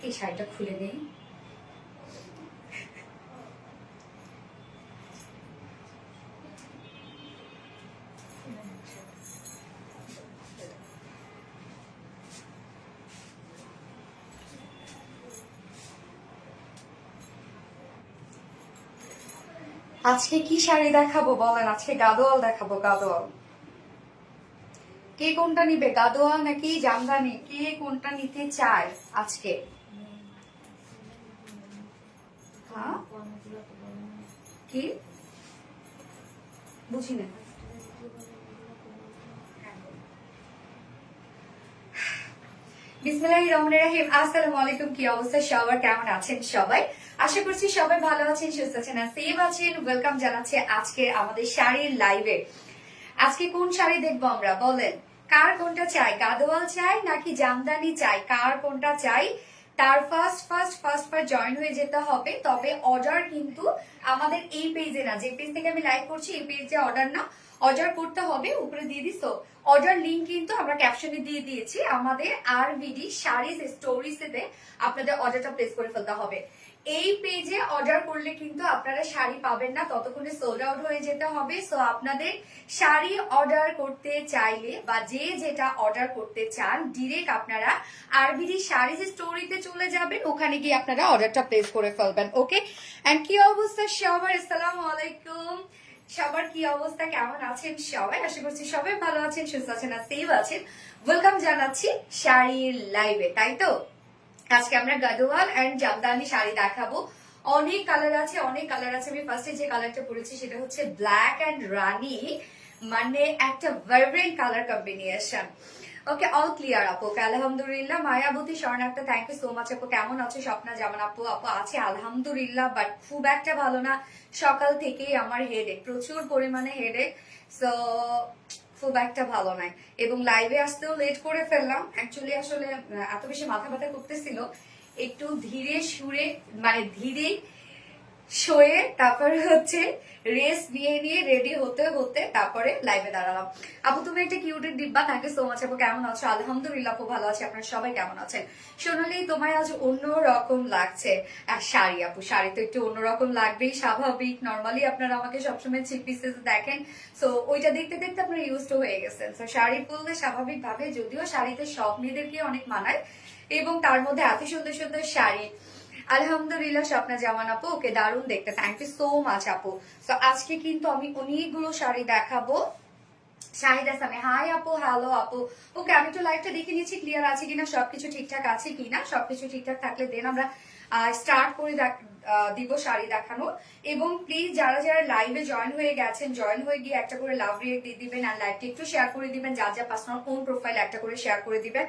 এই শাড়িটা খুলে নেই। আজকে কি শাড়ি দেখাবো বলেন? আজকে গাদোয়াল দেখাবো, গাদোয়াল। কে কোনটা নিবে, গাদোয়াল নাকি জামদানি? কে কোনটা নিতে চায় আজকে? হ্যাঁ কি বুঝি না। বিসমিল্লাহির রহমানির রহিম। আসসালামু আলাইকুম। কি অবস্থা সবার, কেমন আছেন সবাই? আশা করছি সবাই ভালো আছেন, সুস্থ আছেন আর সেভ আছেন। ওয়েলকাম জানাচ্ছি আজকে আমাদের শাড়ির লাইভে। আজকে কোন শাড়ি দেখবো আমরা বলেন? কার কোনটা চাই, গাদোয়াল চাই নাকি জামদানি চাই? কার কোনটা চাই তার ফার্স্ট জয়েন হয়ে যেতে হবে। তবে অর্ডার কিন্তু আমাদের এই পেজে না, যে পেজ থেকে আমি লাইভ করছি এই পেজে অর্ডার না, অর্ডার করতে হবে। উপরে দিয়ে দিস তো অর্ডার লিঙ্ক কিন্তু আমরা ক্যাপশনে দিয়ে দিয়েছি। আমাদের আরবিডি শাড়িজ স্টোরিজে আপনাদের অর্ডারটা প্লেস করে ফেলতে হবে। এই পেজে অর্ডার করলে কিন্তু আপনারা শাড়ি পাবেন না, ততক্ষণে সোল্ড আউট হয়ে যেতে হবে। সো আপনাদের শাড়ি অর্ডার করতে চাইলে বা যে যেটা অর্ডার করতে চান, ডিরেক্ট আপনারা আরবিডি শাড়িজ স্টোরিতে চলে যাবেন, ওখানে গিয়ে আপনারা অর্ডারটা প্লেস করে ফেলবেন। ওকে। এন্ড কি অবস্থা সবার? আসসালামু আলাইকুম। সবার কি অবস্থা, কেমন আছেন সবাই? আশা করছি সবাই ভালো আছেন, সুস্থ আছেন আর সেভ আছেন। ওয়েলকাম জানাচ্ছি শাড়ির লাইভে, তাই তো? আজকে আমরা গাদোয়াল এন্ড জামদানি শাড়ি দেখাবো। অনেক কালার আছে, অনেক কালার আছে। আমি ফার্স্টে যে কালারটা পরেছি সেটা হচ্ছে ব্ল্যাক এন্ড রানি, মানে একটা vibrant colour combination. Okay, all clear আপু? ওকে, আলহামদুলিল্লাহ। Mayaboti Swarnakta, thank you so much আপু। কেমন আছো স্বপ্না জামান আপু? আপু আছে আলহামদুলিল্লাহ, বাট খুব একটা ভালো না। সকাল থেকেই আমার হেডেক, প্রচুর পরিমাণে হেডেক। সো খুব একটা ভালো নাই, এবং লাইভে আসতেও লেট করে ফেললাম। অ্যাকচুয়ালি আসলে এত বেশি মাথা ব্যথা করতেছিল, একটু ধীরে সুরে মানে ধীরে শোয়ে তারপরে হচ্ছে রেস্ট নিয়ে নিয়ে রেডি হতে হতে তারপরে লাইভে দাঁড়ালাম। আপু তুমি একটা কিউটের ডিব্বা, থ্যাংক ইউ সো মাচ আপু। কেমন আছো? আলহামদুলিল্লাহ আপু ভালো আছি। আপনারা সবাই কেমন আছেন? সোনালি তোমায় আজ অন্যরকম লাগছে। আর শাড়ি আপু, শাড়ি তো একটু অন্যরকম লাগবেই, স্বাভাবিক। নর্মালি আপনারা আমাকে সবসময় থ্রি পিসেস দেখেন, সো ওইটা দেখতে দেখতে আপনারা ইউজড হয়ে গেছেন। সো শাড়ি পরলে স্বাভাবিক ভাবে, যদিও শাড়িতে সব মেয়েদেরকে অনেক মানায়, এবং তার মধ্যে এত সুন্দর সুন্দর শাড়ি। আলহামদুলিল্লাহ স্বপ্না জামান আপু, ওকে দারুণ দেখতে, থ্যাংক ইউ সো মাচ আপু। সো আজকে কিন্তু আমি অনেকগুলো শাড়ি দেখাবো। শাহিদা সামি, হাই আপু, হ্যালো আপু। ওকে, আমি তো লাইভটা দেখে নিচ্ছি ক্লিয়ার আছে কিনা, সবকিছু ঠিকঠাক আছে কিনা। সবকিছু ঠিকঠাক থাকলে দেন আমরা স্টার্ট করে দিব শাড়ি দেখানো। এবং প্লিজ যারা যারা লাইভে জয়েন হয়ে গেছেন, জয়েন হয়ে গিয়ে একটা করে লাভ রিয়েক্ট দিয়ে দিবেন, আর লাইভটা একটু শেয়ার করে দিবেন। যা যা পার্সোনাল কোন প্রোফাইল একটা করে শেয়ার করে দিবেন।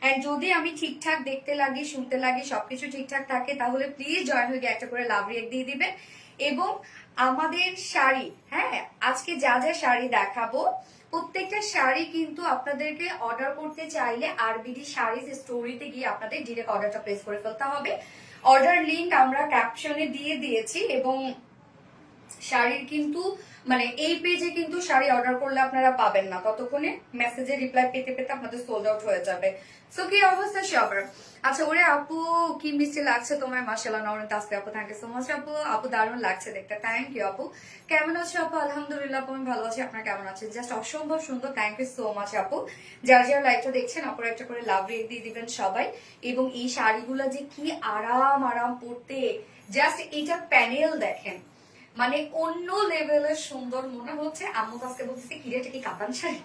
এন্ড যদি আমি ঠিকঠাক দেখতে লাগি, শুনতে লাগি, সবকিছু ঠিকঠাক থাকে, তাহলে প্লিজ জয়েন হয়ে গিয়ে একটা করে লাভ রিয়েক্ট দিয়ে দিবেন। এবং আমাদের শাড়ি, হ্যাঁ আজকে যা যা শাড়ি দেখাবো, প্রত্যেকটা শাড়ি কিন্তু আপনাদেরকে অর্ডার করতে চাইলে আরবিডি শাড়িজ স্টোরিতে গিয়ে আপনাদের ডিরেক্ট অর্ডারটা প্লেস করে ফেলতে হবে। অর্ডার লিংক আমরা ক্যাপশনে দিয়ে দিয়েছি, এবং শাড়ির কিন্তু মানে এই পেজে কিন্তু শাড়ি অর্ডার করলে আপনারা পাবেন না, ততক্ষণে মেসেজে রিপ্লাই পেতে পেতে আপনাদের সোল্ড আউট হয়ে যাবে। সো কি অবস্থা সবার? আচ্ছা, ওরে আপু কি মিষ্টি লাগছে তোমার, মাশাআল্লাহ। নরেন তাসফি আপু, থ্যাংক ইউ সো মাচ আপু। আপু দারুণ লাগছে দেখতে, থ্যাংক ইউ আপু। কেমন আছো আপু? আলহামদুলিল্লাহ আপু, আমি ভালো আছি। আপনারা কেমন আছেন? জাস্ট অসম্ভব সুন্দর, থ্যাংক ইউ সো মাচ আপু। যারা যারা লাইভটা দেখছেন, আপুরা একটা করে লাভ রেট দিয়ে দিবেন সবাই। এবং এই শাড়িগুলো যে কি আরাম আরাম পরতে, জাস্ট এটা প্যানেল দেখেন, মানে অন্য লেভেলের সুন্দর। মনে হচ্ছে আম্মু কাছে বলতেছি কি রে, এটা কি কাতান শাড়ি?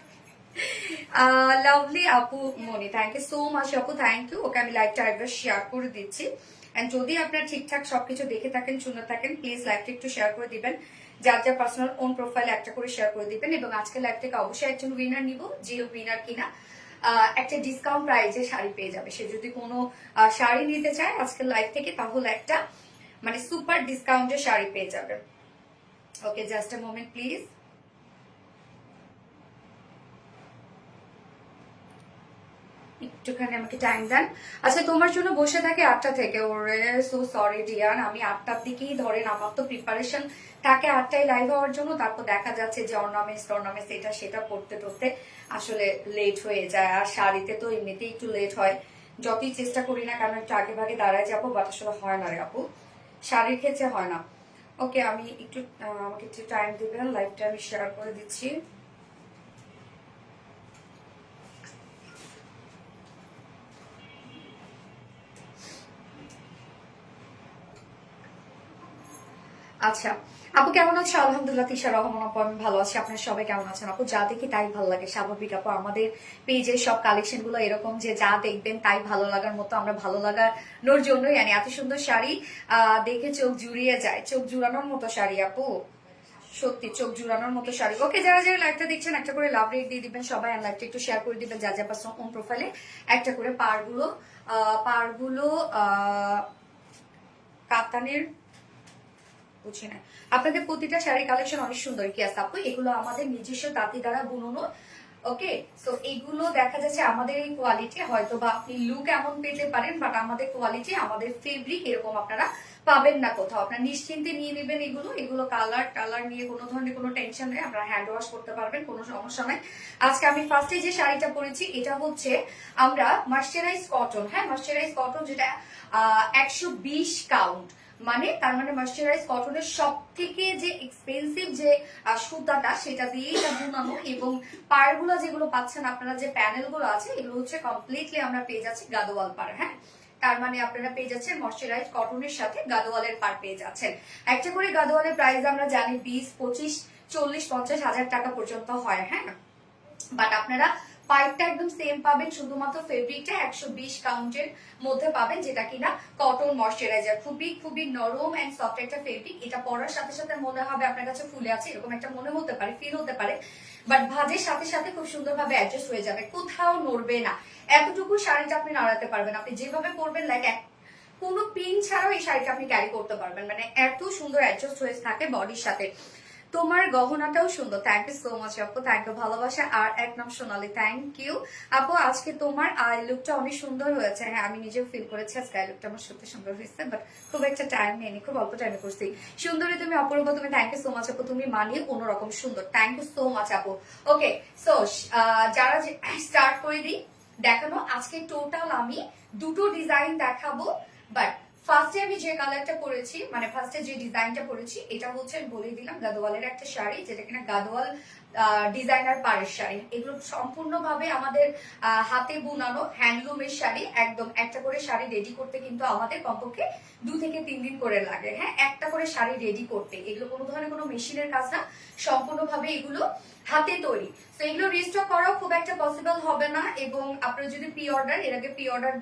লাভলি আপু মনি, থ্যাংক ইউ সো মাচ আপু, থ্যাংক ইউ। ওকে, আমি লাইভটা একবার শেয়ার করে দিচ্ছি। এন্ড যদি আপনার ঠিকঠাক সবকিছু দেখে থাকেন, শুনে থাকেন, প্লিজ লাইভটা একটু শেয়ার করে দিবেন। যার যার পার্সোনাল ওন প্রোফাইল একটা করে শেয়ার করে দিবেন। এবং আজকে লাইভ থেকে অবশ্যই একজন উইনার নিব, যে উইনার কিনা একটা ডিসকাউন্ট প্রাইজে শাড়ি পেয়ে যাবে। সে যদি কোনো শাড়ি নিতে চায় আজকের লাইভ থেকে, তাহলে একটা মানে সুপার ডিসকাউন্টের শাড়ি পেয়ে যাবে। ওকে, জাস্ট এ মোমেন্ট প্লিজ। একটুখানি আমাকে টাইম দেন। আচ্ছা, তোমার জন্য বসে থাকে 8টা থেকে। ওরে সো সরি ডিয়ার, আমি 8টার দিকেই ধরেন আমার তো প্রিপারেশন থাকে 8টায় লাইভ হওয়ার জন্য, তারপর দেখা যাচ্ছে যে অর্নামেন্টস এটা সেটা পড়তে টরতে আসলে লেট হয়ে যায়। আর শাড়িতে তো এমনিতেই একটু লেট হয়, যতই চেষ্টা করি না কারণ একটু আগে ভাগে দাঁড়ায় যাবো, বাট আসলে হয় না রে আপু, শাড়ির ক্ষেত্রে হয় না। ওকে, আমি একটু আমাকে একটু টাইম দিবেন, লাইভটা আমি শেয়ার করে দিচ্ছি। আচ্ছা আপু কেমন আছে? আলহামদুলিল্লাহ তিশা রহমান আপু, আমি ভালো আছি। আপনার সবাই কেমন আছেন আপু? যা দেখি তাই ভালো লাগে, স্বাভাবিক আপু। আমাদের পেজের সব কালেকশন গুলো এরকম যে যা দেখবেন তাই ভালো লাগার মতো, আমরা ভালো লাগানোর জন্যই আনি। এত সুন্দর শাড়ি দেখে চোখ জুড়িয়ে যায়, চোখ জুড়ানোর মতো শাড়ি আপু, সত্যি চোখ জুড়ানোর মতো শাড়ি। ওকে, যারা যারা লাইভটা দেখছেন একটা করে লাভ রেট দিয়ে দিবেন সবাই, আর লাইভটা একটু শেয়ার করে দিবেন যার যার পার্সোনাল ওন প্রোফাইলে একটা করে। পারগুলো কাতানের বুঝি না। আপনাদের প্রতিটা শাড়ি কালেকশন অনেক সুন্দর কি আছে আপু, এগুলো আমাদের নিজস্ব তাঁতি দ্বারা বুননো। ওকে, সো এগুলো দেখা যাচ্ছে আমাদের এই কোয়ালিটি, হয়তো বা আপনি লুক এমন পেতে পারেন, বাট আমাদের কোয়ালিটি, আমাদের ফেব্রিক এরকম আপনারা পাবেন না কোথাও। আপনারা নিশ্চিন্তে নিয়ে নেবেন এগুলো। এগুলো কালার নিয়ে কোনো ধরনের কোনো টেনশন নেই, আপনারা হ্যান্ড ওয়াশ করতে পারবেন, কোনো সমস্যা নাই। আজকে আমি ফার্স্টে যে শাড়িটা পরেছি এটা হচ্ছে আমরা মার্সারাইজ কটন, হ্যাঁ মার্সারাইজ কটন, যেটা 120 কাউন্ট, মানে তার মানে মার্সারাইজ কটনের সব থেকে যে এক্সপেন্সিভ যে সুতাটা সেটা দিয়ে এটা বুনানো। এবং পাড়গুলো যেগুলো পাচ্ছেন আপনারা, যে প্যানেল গুলো আছে এগুলো হচ্ছে কমপ্লিটলি আমরা পেয়ে যাচ্ছি গাদোয়াল পাড়, হ্যাঁ তার মানে আপনারা পেয়ে যাচ্ছেন ময়শ্চারাইজ কটনের সাথে গাদোয়ালের পার পেয়ে যাচ্ছেন। একটা করে গাদোয়ালের প্রাইস আমরা জানি 20, 25, 40, 50 হাজার টাকা পর্যন্ত হয়, হ্যাঁ বাট আপনারা পাইপটা একদম সেম পাবেন, শুধুমাত্র ফেব্রিকটা 120 কাউন্টের মধ্যে পাবেন, যেটা কিনা কটন ময়শ্চারাইজার। খুবই খুবই নরম এন্ড সফট একটা ফেব্রিক। এটা পরার সাথে সাথে মনে হবে আপনার কাছে ফুলে আছে, এরকম একটা মনে হতে পারে, ফিল হতে পারে, বাট ভাজের সাথে সাথে খুব সুন্দরভাবে অ্যাডজাস্ট হয়ে যাবে, কোথাও নড়বে না। এতটুকু শাড়িটা আপনি নাড়াতে পারবেন, আপনি যেভাবে পরবেন লাইক কোনো পিন ছাড়াও এই শাড়িটা আপনি ক্যারি করতে পারবেন, মানে এত সুন্দর অ্যাডজাস্ট হয়ে থাকে বডির সাথে। তোমার গহনাটাও সুন্দর, থ্যাংক ইউ সো মাচ আপু, থ্যাংক ইউ, ভালোবাসা। আর এক নাম সোনালি, থ্যাংক ইউ আপু। আজকে তোমার আই লুকটা অনেক সুন্দর হয়েছে, হ্যাঁ আমি নিজেও ফিল করেছি আজকে আই লুকটা আমার সত্যি সুন্দর হয়েছে, বাট খুব একটা টাইম নেই, খুব অল্প টাইমে করছি। সুন্দরী তুমি, অপূর্ব তুমি, থ্যাংক ইউ সো মাচ আপু, তুমি মানিয়ে অন্যরকম সুন্দর, থ্যাংক ইউ সো মাচ আপু। ওকে, সো যারা স্টার্ট করে দিই দেখানো। আজকে টোটাল আমি দুটো ডিজাইন দেখাবো, বাট ফার্স্টে আমি যে কালারটা পরেছি, মানে ফার্স্টে যে ডিজাইনটা পরেছি এটা হচ্ছে বলে দিলাম গাদোয়ালের একটা শাড়ি, যেটা কিনা গাদোয়াল ডিজাইনার পাড়ের শাড়ি। এগুলো সম্পূর্ণভাবে আমাদের হাতে বুনানো হ্যান্ডলুমের শাড়ি। একদম একটা করে শাড়ি রেডি করতে কিন্তু আমাদের কমপক্ষে 2 থেকে 3 দিন করে লাগে, হ্যাঁ একটা করে শাড়ি রেডি করতে। এগুলো কোনো ধরনের কোনো মেশিনের কাজ না, সম্পূর্ণভাবে এগুলো হাতে তৈরি। তো এগুলো রিস্টক করাও খুব একটা পসিবল হবে না, এবং আপনারা যদি প্রি অর্ডার, এর আগে প্রি অর্ডার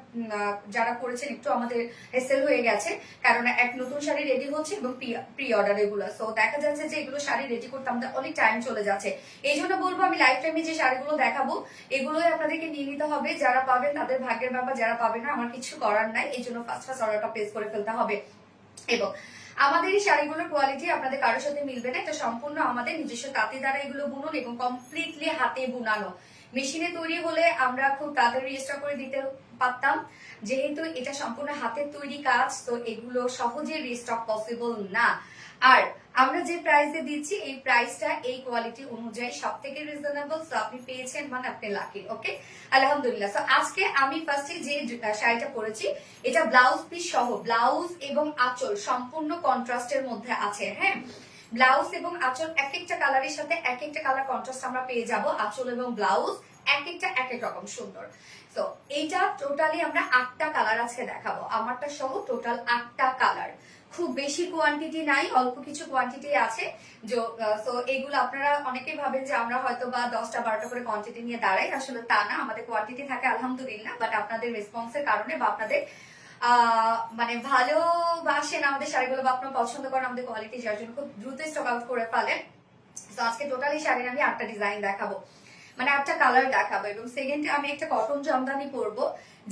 যারা করেছেন একটু আমাদের হেসেল হয়ে গেছে, কারণ এক নতুন শাড়ি রেডি হচ্ছে এবং প্রি অর্ডার এগুলো, সো দেখা যাচ্ছে যে এগুলো শাড়ি রেডি করতে আমাদের অনেক টাইম চলে যাচ্ছে। এই জন্য বলবো আমি লাইফ টাইমে যে শাড়িগুলো দেখাবো এগুলোই আপনাদেরকে নিয়ে নিতে হবে। যারা পাবেন তাদের ভাগ্যের ব্যাপার, যারা পাবে না আমার কিছু করার নাই। এই জন্য ফার্স্ট অর্ডারটা প্লেস করে ফেলতে হবে। এবং আমাদের এই শাড়িগুলোর কোয়ালিটি আপনাদের কারোর সাথে মিলবে না, এটা সম্পূর্ণ আমাদের নিজস্ব তাঁতি দ্বারা এগুলো বুনন এবং কমপ্লিটলি হাতে বুনানো। মেশিনে তৈরি হলে আমরা খুব তাড়াতাড়ি রেজিস্টার করে দিতে পারতাম, যেহেতু এটা সম্পূর্ণ হাতের তৈরি কাজ, তো এগুলো সহজে রিস্টক পসিবল না। আর আমরা যে প্রাইসে দিচ্ছি এই প্রাইসটা এই কোয়ালিটি অনুযায়ী সব থেকে রিজনেবল, সো আপনি পেয়েছেন মানে আপনি লাকি। ওকে, আলহামদুলিল্লাহ। সো আজকে আমি ফার্স্টে যে শাড়িটা পরেছি এটা ব্লাউজ পিস সহ, ব্লাউজ এবং আঁচল সম্পূর্ণ কন্ট্রাস্টের মধ্যে আছে, হ্যাঁ ব্লাউজ এবং আঁচল এক একটা কালারের সাথে এক একটা কালার কন্ট্রাস্ট আমরা পেয়ে যাব। আঁচল এবং ব্লাউজ এক একটা এক এক রকম সুন্দর। তো এইটা টোটালি আমরা 8টা কালার আজকে দেখাবো, আমারটা সহ টোটাল 8টা কালার। খুব বেশি কোয়ান্টিটি নাই, অল্প কিছু কোয়ান্টিটি আছে। তো এগুলো আপনারা অনেকেই ভাবেন যে আমরা হয়তো বা 10টা 12টা করে কোয়ান্টিটি নিয়ে দাঁড়াই, আসলে তা না, আমাদের কোয়ান্টিটি থাকে আলহামদুলিল্লাহ, বাট আপনাদের রেসপন্সের কারণে বা আপনাদের মানে ভালোবাসেন আমাদের শাড়িগুলো বা আপনার পছন্দ করেন আমাদের কোয়ালিটি, যার জন্য খুব দ্রুত স্টক আউট করে ফেলেন। তো আজকে টোটালি শাড়ির আমি 8টা ডিজাইন দেখাবো, মানে 8টা কালার দেখাবো। এবং সেকেন্ডে আমি একটা কটন জামদানি পরবো,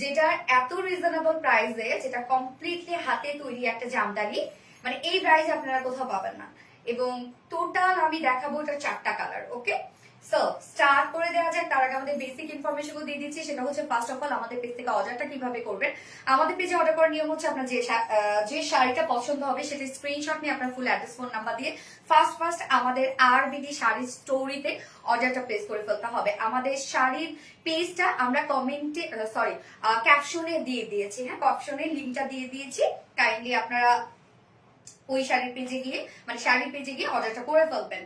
যেটা এত রিজনেবল প্রাইসে, যেটা কমপ্লিটলি হাতে তৈরি একটা জামদানি, মানে এই প্রাইস আপনারা কোথাও পাবেন না। এবং টোটাল আমি দেখাবো এটা 4টা কালার। ওকে, সো স্টার্ট করে দেওয়া যাক। তার আগে আমাদের বেসিক ইনফরমেশন দিয়ে দিচ্ছি, সেটা হচ্ছে ফার্স্ট অফ অল আমাদের পেজ থেকে অর্ডারটা কিভাবে করবেন। আমাদের পেজে অর্ডার করার নিয়ম হচ্ছে আপনার যে শাড়িটা পছন্দ হবে সেটা স্ক্রিনশট নিয়ে আপনার ফুল অ্যাড্রেস ফোন নাম্বার দিয়ে ফার্স্ট আমাদের আরবিডি শাড়ি স্টোরিতে অর্ডারটা প্লেস করে ফেলতে হবে। আমাদের শাড়ির পেজটা আমরা কমেন্টে ক্যাপশনে দিয়ে দিয়েছি। হ্যাঁ, ক্যাপশনে লিঙ্কটা দিয়ে দিয়েছি, কাইন্ডলি আপনারা ওই শাড়ির পেজে গিয়ে মানে শাড়ির পেজে গিয়ে অর্ডারটা করে ফেলবেন।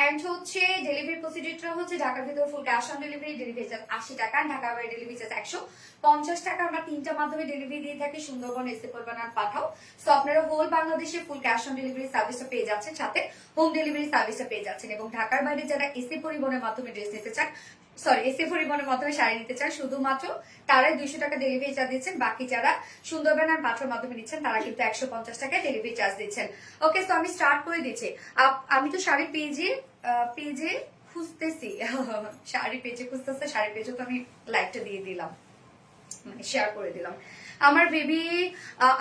এন্ড হচ্ছে ডেলিভারি প্রসিডিউরটা হচ্ছে ঢাকার ভিতরে full cash on delivery, delivery charge 80 টাকা, ঢাকার বাইরে ডেলিভারি চার্জ 150 টাকা। আমরা 3টা মাধ্যমে ডেলিভারি দিয়ে থাকি, সুন্দরবন, এসে পড়বেন আর পাঠাও। সো আপনারা হোল বাংলাদেশে ফুল ক্যাশ অন ডেলিভারি সার্ভিসটা পেয়ে যাচ্ছেন, সাথে হোম ডেলিভারি সার্ভিসটা পেয়ে যাচ্ছেন। এবং ঢাকার বাইরে যারা এসি পরিবহনের মাধ্যমে ড্রেস নিতে চান, এসি পরিবহনের মাধ্যমে শাড়ি নিতে চান, শুধুমাত্র তারাই 200 টাকা ডেলিভারি চার্জ দিচ্ছেন। বাকি যারা সুন্দরবন আর পাঠার মাধ্যমে নিচ্ছেন তারা কিন্তু 150 টাকা ডেলিভারি চার্জ দিচ্ছেন। ওকে, তো আমি স্টার্ট করে দিচ্ছি। আমি তো শাড়ি পেজে খুঁজতেছি শাড়ি পেজে খুঁজতেছে, শাড়ি পেজে তো আমি লাইকটা দিয়ে দিলাম, মানে শেয়ার করে দিলাম। আমার বেবি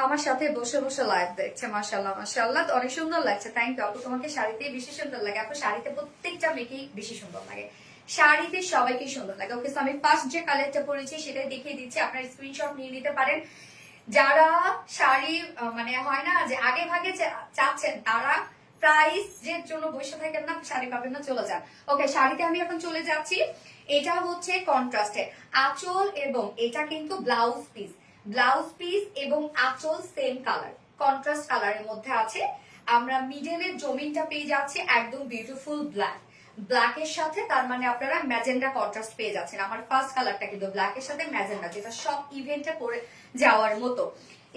আমার সাথে বসে বসে লাইভ দেখছে, মাশাআল্লাহ মাশাআল্লাহ, অনেক সুন্দর লাগছে। থ্যাংক ইউ আপু, তোমাকে শাড়িতে বেশি সুন্দর লাগে আপু। শাড়িতে প্রত্যেকটা মেয়েকেই বেশি সুন্দর লাগে, শাড়িতে সবাইকে সুন্দর লাগে। ওকে, আমি ফার্স্ট যে কালারটা পরেছি সেটাই দেখিয়ে দিচ্ছি, আপনার স্ক্রিনশট নিয়ে নিতে পারেন। যারা শাড়ি মানে হয় না যে আগে ভাগে চাচ্ছেন, তারা প্রাইস এর জন্য বসে থাকেন না, শাড়ি পাবেন না, চলে যান। ওকে, শাড়িতে আমি এখন চলে যাচ্ছি। এটা হচ্ছে কন্ট্রাস্টে আঁচল, এবং এটা কিন্তু ব্লাউজ পিস এবং আঁচল সেম কালার, কন্ট্রাস্ট কালারের মধ্যে আছে। আমরা মিডলের জমিনটা পেয়ে যাচ্ছি একদম বিউটিফুল ব্ল্যাকের সাথে, তার মানে আপনারা ম্যাজেন্ডা কন্ট্রাস্ট পেয়ে যাচ্ছেন। আমার ফার্স্ট কালারটা কিন্তু ব্ল্যাকের সাথে ম্যাজেন্ডা, যেটা সব ইভেন্টে পরে যাওয়ার মতো।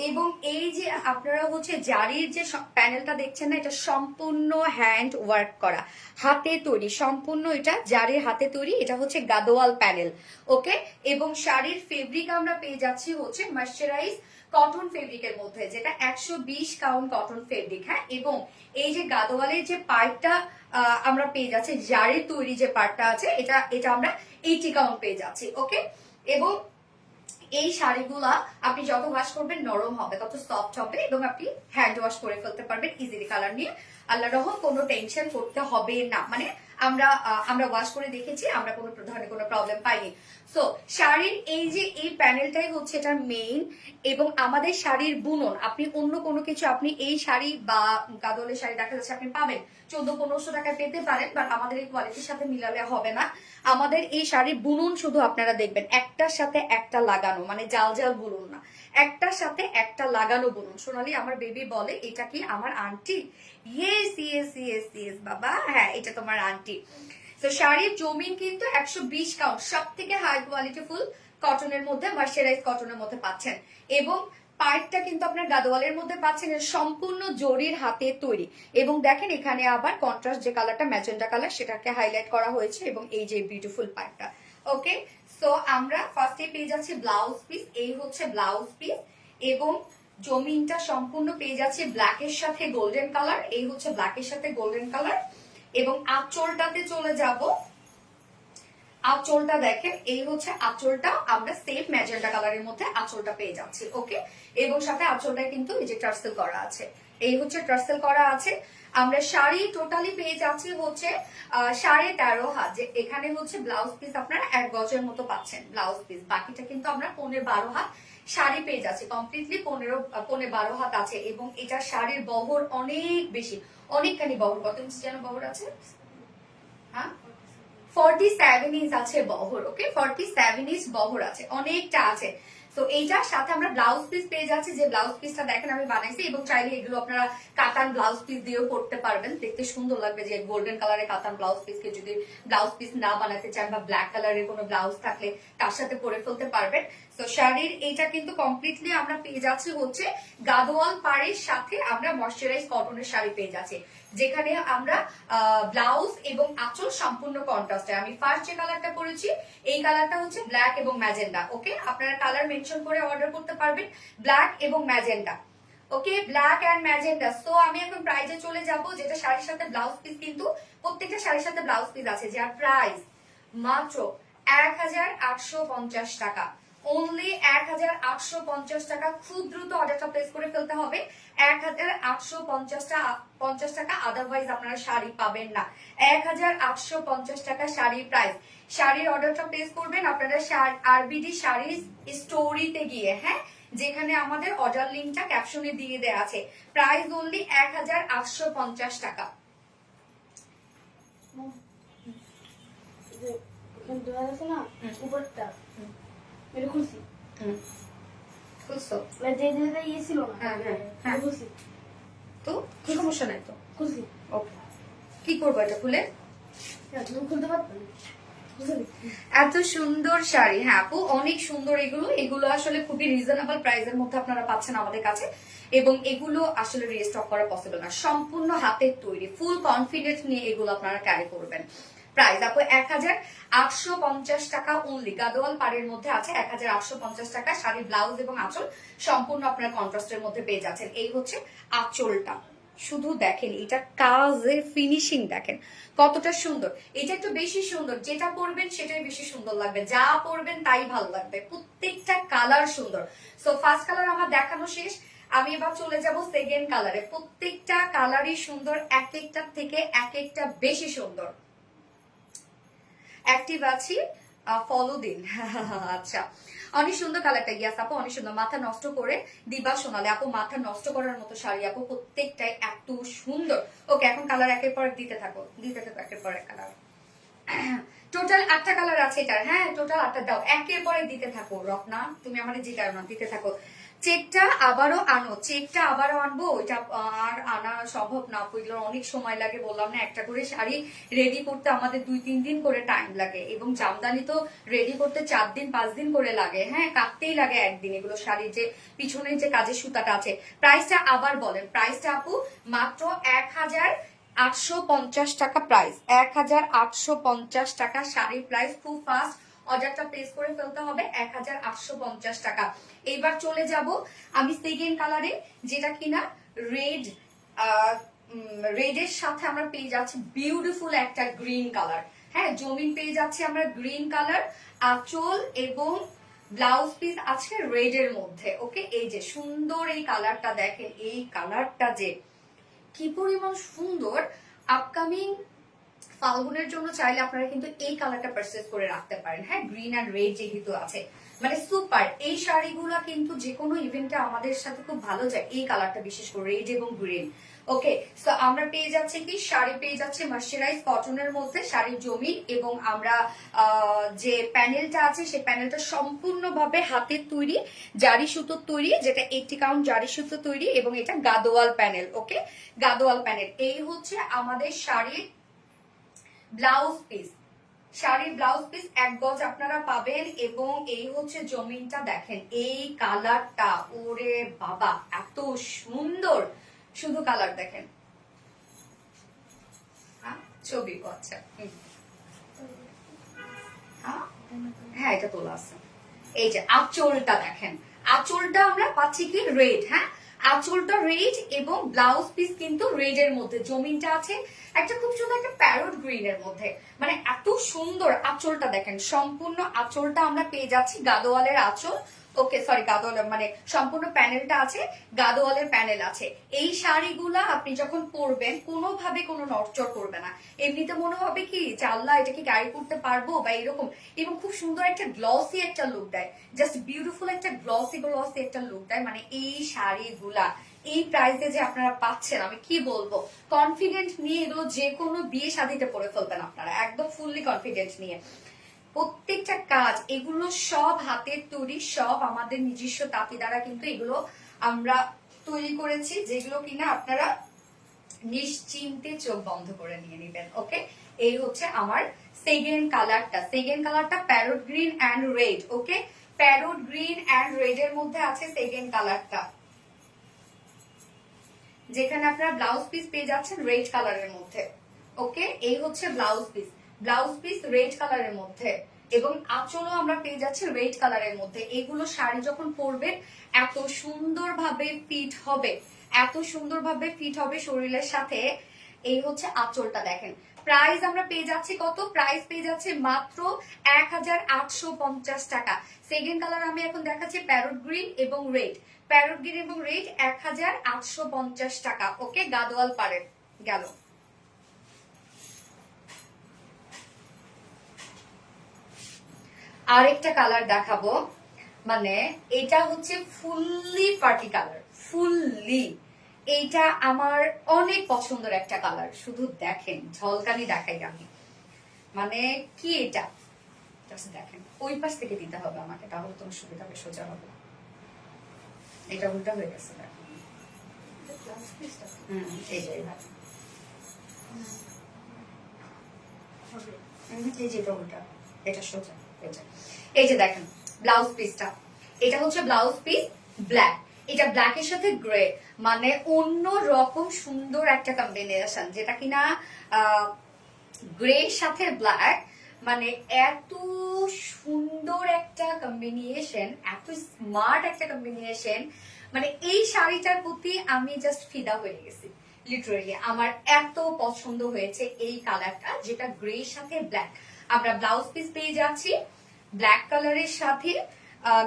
এবং এই যে আপনারা হচ্ছে জারির যে প্যানেলটা দেখছেন না, এটা সম্পূর্ণ হ্যান্ড ওয়ার্ক করা, হাতে তৈরি, সম্পূর্ণ এটা জারির হাতে তৈরি। এটা হচ্ছে গাদোয়াল প্যানেল। ওকে, এবং শাড়ির ফেব্রিক আমরা পেয়ে যাচ্ছি হচ্ছে মার্সারাইজ কটন ফেব্রিকের মধ্যে, যেটা 120 কাউন্ট কটন ফেব্রিক। হ্যাঁ, এবং এই যে গাদোয়ালের যে পার্টটা আমরা পেয়ে যাচ্ছি, জারির তৈরি যে পার্টটা আছে, এটা আমরা 80 কাউন্ট পেয়ে যাচ্ছি। ওকে, এবং এই শাড়িগুলা আপনি যত ওয়াশ করবেন নরম হবে, তত সফট হবে, এবং আপনি হ্যান্ড ওয়াশ করে ফেলতে পারবেন ইজিলি। কালার নিয়ে আল্লাহ রহম কোনো টেনশন করতে হবে না, মানে আমরা ওয়াশ করে দেখেছি, আমরা কোনো ধরনের কোনো প্রবলেম পাইনি। সো শাড়ির এই যে এই প্যানেলটাই হচ্ছে এটার মেইন। এবং আমাদের শাড়ির বুনন আপনি অন্য কোনো কিছু, আপনি এই শাড়ি বা গাদোয়ালের শাড়ি দেখা যাচ্ছে আপনি পাবেন 1400-1500 টাকায় পেতে পারেন, বাট আমাদের এই কোয়ালিটির সাথে মিলালে হবে না। আমাদের এই শাড়ির বুনন শুধু আপনারা দেখবেন একটার সাথে একটা লাগানো, মানে জাল জাল বুনন না, একটার সাথে একটা লাগানো বুনন। সোনালি আমার বেবি বলে এটা কি আমার aunty? Yes yes yes yes বাবা, হ্যাঁ এটা তোমার আন্টি। তো শাড়ির জমিন কিন্তু 120 কাউন্ট, সব থেকে হাই কোয়ালিটি ফুল কটনের মধ্যে, মার্সারাইজ কটনের মধ্যে পাচ্ছেন। এবং পাইপটা কিন্তু আপনার গাদোয়ালের মধ্যে পাচ্ছেন, সম্পূর্ণ জরির হাতে তৈরি। এবং দেখেন এখানে আবার কন্ট্রাস্ট যে কালারটা ম্যাজেন্ডা কালার, সেটাকে হাইলাইট করা হয়েছে, এবং এই যে বিউটিফুল পাইপটা। ওকে, সো আমরা ফার্স্টে পেয়ে যাচ্ছি ব্লাউজ পিস, এই হচ্ছে ব্লাউজ পিস, এবং জমিনটা সম্পূর্ণ পেয়ে যাচ্ছে ব্ল্যাকের সাথে গোল্ডেন কালার, এই হচ্ছে ব্ল্যাকের সাথে গোল্ডেন কালার। এবং আঁচলটাতে চলে যাব, আঁচলটা দেখেন, এই হচ্ছে আঁচলটা, আমরা সেম ম্যাজেন্ডা কালারের মধ্যে আঁচলটা পেয়ে যাচ্ছি। ওকে, এবং সাথে আঁচলটায় কিন্তু এই যে টার্সেল করা আছে, এই হচ্ছে টার্সেল করা আছে। আমরা শাড়ি টোটালি পেয়ে যাচ্ছি হচ্ছে 13.5 হাত, যে এখানে হচ্ছে ব্লাউজ পিস আপনারা 1 গজের মতো পাচ্ছেন ব্লাউজ পিস, বাকিটা কিন্তু আমরা 15-12 হাত শাড়ি পেয়ে যাচ্ছি, কমপ্লিটলি 15-12 হাত আছে। এবং এটা শাড়ির বহর অনেক বেশি, অনেকখানি বহর, কত ইঞ্চি যেন বহর আছে? হ্যাঁ, 47 ইঞ্চ আছে বহর। ওকে, 47 ইঞ্চ বহর আছে, অনেকটা আছে। তো এইটার সাথে আমরা ব্লাউজ পিস পেয়ে যাচ্ছি, যে ব্লাউজ পিসটা দেখেন আমি বানাইছি, এবং চাইলে এগুলো আপনারা কাতান ব্লাউজ পিস দিয়েও করতে পারবেন, দেখতে সুন্দর লাগবে। যে গোল্ডেন কালারের কাতান ব্লাউজ পিসকে যদি ব্লাউজ পিস না বানাতে চান, বা ব্ল্যাক কালারের কোনো ব্লাউজ থাকলে তার সাথে পরে ফেলতে পারবেন। তো শাড়ির এইটা কিন্তু কমপ্লিটলি আমরা পেয়ে যাচ্ছি হচ্ছে গাদোয়াল পাড়ের সাথে আমরা ময়শ্চারাইজ কটনের শাড়ি পেয়ে যাচ্ছি, যেখানে আমরা ব্লাউজ এবং আঁচল সম্পূর্ণ কন্ট্রাস্টে। আমি ফার্স্ট যে কালারটা পরেছি এই কালারটা হচ্ছে ব্ল্যাক এবং ম্যাজেন্ডা। ওকে, আপনারা কালার মেনশন করে অর্ডার করতে পারবেন, ব্ল্যাক এবং magenta. Okay, black and magenta. So আমি এখন প্রাইজে চলে যাব, যেটা শাড়ির সাথে ব্লাউজ পিস, কিন্তু প্রত্যেকটা শাড়ির সাথে ব্লাউজ পিস আছে, যার প্রাইস মাত্র 1850 টাকা। অনলি 1850 টাকা। খুব দ্রুত অর্ডারটা প্লেস করে ফেলতে হবে। 1850 টাকা, আদারওয়াইজ আপনারা শাড়ি পাবেন না। 1850 টাকা শাড়ি প্রাইস। শাড়ির অর্ডারটা প্লেস করবেন আপনারা আরবিডি শাড়ি স্টোরিতে গিয়ে, হ্যাঁ, যেখানে আমাদের অর্ডার লিঙ্কটা ক্যাপশনে দিয়ে দেওয়া আছে। প্রাইস অনলি 1850 টাকা। তো সমস্যা নাই তো, কি করবো এটা খুলে? এত সুন্দর শাড়ি, হ্যাঁ আপু অনেক সুন্দর। এগুলো আসলে খুবই রিজনেবল প্রাইসের মধ্যে আপনারা পাচ্ছেন আমাদের কাছে, এবং এগুলো আসলে রিস্টক করা পসিবল না। সম্পূর্ণ হাতের তৈরি, ফুল কনফিডেন্স নিয়ে এগুলো আপনারা ক্যারি করবেন। প্রাইস আপু 1850 টাকা অনলি। গাদোয়াল পাড়ের মধ্যে আছে 1850 টাকা। শাড়ি ব্লাউজ এবং আঁচল সম্পূর্ণ আপনার কন্ট্রাস্টের মধ্যে পেয়ে যাচ্ছেন। এই হচ্ছে আঁচলটা, শুধু দেখেন এটা কাজের ফিনিশিং দেখেন কতটা সুন্দর। এটা একটু বেশি সুন্দর, যেটা পরবেন সেটাই বেশি সুন্দর লাগবে, যা পরবেন তাই ভালো লাগবে। প্রত্যেকটা কালার সুন্দর। সো ফার্স্ট কালার আমার দেখানো শেষ, আমি এবার চলে যাব সেকেন্ড কালারে। প্রত্যেকটা কালারই সুন্দর, এক একটার থেকে এক একটা বেশি সুন্দর। অ্যাক্টিভ আছি, ফলো দিন। আচ্ছা, অনেক সুন্দর কালারটা। ইয়াস আপু অনেক সুন্দর। মাথা নষ্ট করে দিবা সোনালে আপু, মাথা নষ্ট করার মতো শাড়ি আপু, প্রত্যেকটাই এত সুন্দর। ওকে, এখন কালার একের পর দিতে থাকো একের পর এক কালার। টোটাল 8টা কালার আছে এটার, হ্যাঁ টোটাল 8টা দাও, একের পরে দিতে থাকো। রত্না তুমি আমার যে কারণ দিতে থাকো। চেকটা আবারও আনবো, ওইটা আর আনা সম্ভব না, ওইগুলোর অনেক সময় লাগে। বললাম না, একটা করে শাড়ি রেডি করতে আমাদের 2-3 দিন করে টাইম লাগে, এবং জামদানি তো রেডি করতে 4 দিন 5 দিন করে লাগে, হ্যাঁ কাটতেই লাগে একদিন। এগুলো শাড়ির যে পিছনে যে কাজের সুতাটা আছে। প্রাইসটা আবার বলেন। প্রাইসটা আপু মাত্র 1850 টাকা প্রাইস। 1850 টাকা শাড়ির প্রাইস। খুব ফাস্ট অর্ডারটা প্লেস করে ফেলতে হবে। 1850 টাকা। এইবার চলে যাব আমি সেকেন্ড কালারে, যেটা কিনা রেডের সাথে আমরা পেয়ে যাচ্ছি বিউটিফুল একটা গ্রিন কালার। হ্যাঁ, জমিন পেয়ে যাচ্ছি আমরা গ্রিন কালার। আঁচল এবং ব্লাউজ পিস আছে রেডের মধ্যে। ওকে, এই যে সুন্দর এই কালারটা দেখেন, এই কালারটা যে কি পরিমাণ সুন্দর। আপকামিং ফাল্গুনের জন্য চাইলে আপনারা কিন্তু এই কালারটা পারচেজ করে রাখতে পারেন। হ্যাঁ, গ্রিন আর রেড যেহেতু আছে, মানে সুপার। এই শাড়িগুলা কিন্তু যে কোনো ইভেন্টে আমাদের সাথে খুব ভালো যায়, এই কালারটা বিশেষ করে রেড এবং গ্রিন। ওকে, সো আমরা পেয়ে যাচ্ছি কি, শাড়ি পেয়ে যাচ্ছে মার্শারাইজ কটনের মধ্যে শাড়ির জমিন, এবং আমরা যে প্যানেলটা আছে সেই প্যানেলটা সম্পূর্ণভাবে হাতের তৈরি, জারি সুতোর তৈরি, যেটা 80 কাউন্ট জারি সুতো তৈরি, এবং এটা গাদোয়াল প্যানেল। ওকে, গাদোয়াল প্যানেল। এই হচ্ছে আমাদের শাড়ির ব্লাউজ পিস। শাড়ির ব্লাউজ পিস 1 গজ আপনারা পাবেন, এবং এই হচ্ছে জমিনটা দেখেন, এই কালারটা ওরে বাবা এত সুন্দর। শুধু কালার দেখেন, ছবি আচ্ছা হ্যাঁ এটা তোলা আছে। এই যে আঁচলটা দেখেন, আঁচলটা আমরা পাচ্ছি কি রেড। হ্যাঁ, আঁচলটা রেড এবং ব্লাউজ পিস কিন্তু রেড এর মধ্যে, জমিনটা আছে একটা খুব সুন্দর একটা প্যারট গ্রিন এর মধ্যে। মানে এত সুন্দর আঁচলটা দেখেন, সম্পূর্ণ আঁচলটা আমরা পেয়ে যাচ্ছি গাদোয়ালের আঁচল। ওকে সরি, গাদোয়াল মানে সম্পূর্ণ প্যানেলটা আছে, গাদোয়ালের প্যানেল আছে। এই শাড়িগুলা আপনি যখন পরবেন কোনোভাবে কোনো নড়চড় করবে না। এমনিতে মনে হবে কি চাল্লা এটা কি ক্যারি করতে পারবো বা এরকম, এবং খুব সুন্দর একটা গ্লসি একটা লুক দেয়, জাস্ট বিউটিফুল একটা গ্লসি একটা লুক দেয়। মানে এই শাড়িগুলা এই প্রাইসে যে আপনারা পাচ্ছেন, আমি কি বলবো, কনফিডেন্ট নিয়ে এগুলো যে কোনো বিয়ে শাদিতে পরে ফেলবেন আপনারা, একদম ফুললি কনফিডেন্ট নিয়ে। প্রত্যেকটা কাজ এগুলো সব হাতের তৈরি, সব আমাদের নিজস্ব তাঁতি দ্বারা কিন্তু এগুলো আমরা তৈরি করেছি, যেগুলো কিনা আপনারা নিশ্চিন্তে চোখ বন্ধ করে নিয়ে নেবেন। ওকে, এই হচ্ছে আমার সেকেন্ড কালারটা parrot green and red. Okay, parrot green and red এর মধ্যে আছে সেকেন্ড কালারটা, যেখানে আপনারা ব্লাউজ পিস পেয়ে যাচ্ছেন রেড কালারের মধ্যে। ওকে, এই হচ্ছে ব্লাউজ পিস রেড কালারের মধ্যে, এবং আঁচলও আমরা পেয়ে যাচ্ছি রেড কালারের মধ্যে। এগুলো শাড়ি যখন পরবেন এত সুন্দরভাবে ফিট হবে, শরীরের সাথে। এই হচ্ছে আঁচলটা দেখেন। প্রাইস আমরা পেয়ে যাচ্ছি কত? প্রাইস পেয়ে যাচ্ছে মাত্র 1850 টাকা। সেকেন্ড কালার আমি এখন দেখাচ্ছি প্যারট গ্রিন এবং রেড। প্যারট গ্রিন এবং রেড 1850 টাকা। ওকে, গাদোয়াল পাড়ের গেল। আরেকটা কালার দেখাবো, মানে এটা হচ্ছে ফুললি পার্টি কালার, ফুললি। এইটা আমার অনেক পছন্দের একটা কালার, শুধু দেখেন ঝলকানি দেখাই আমি, মানে কি এটা দেখেন। ওই পাশ থেকে দিতে হবে আমাকে, তাহলে তোমার সুবিধা হবে, সোজা হবে। এটা উল্টা হয়ে গেছে দেখো। এই যে এটা উল্টা, এটা সোজা। এই যে দেখেন ব্লাউজ পিসটা, এটা হচ্ছে ব্লাউজ পিস ব্ল্যাক, এটা ব্ল্যাকের সাথে গ্রে, মানে অন্য রকম সুন্দর একটা কম্বিনেশন, যেটা কিনা গ্রে সাথে ব্ল্যাক, মানে এত সুন্দর একটা কম্বিনেশন, এত স্মার্ট একটা কম্বিনেশন, মানে এই শাড়িটার প্রতি আমি জাস্ট ফিদা হয়ে গেছি লিটারেলি। আমার এত পছন্দ হয়েছে এই কালারটা, যেটা গ্রে সাথে ব্ল্যাক। আমরা ব্লাউজ পিস পেয়ে যাচ্ছি ব্ল্যাক কালারের সাথে,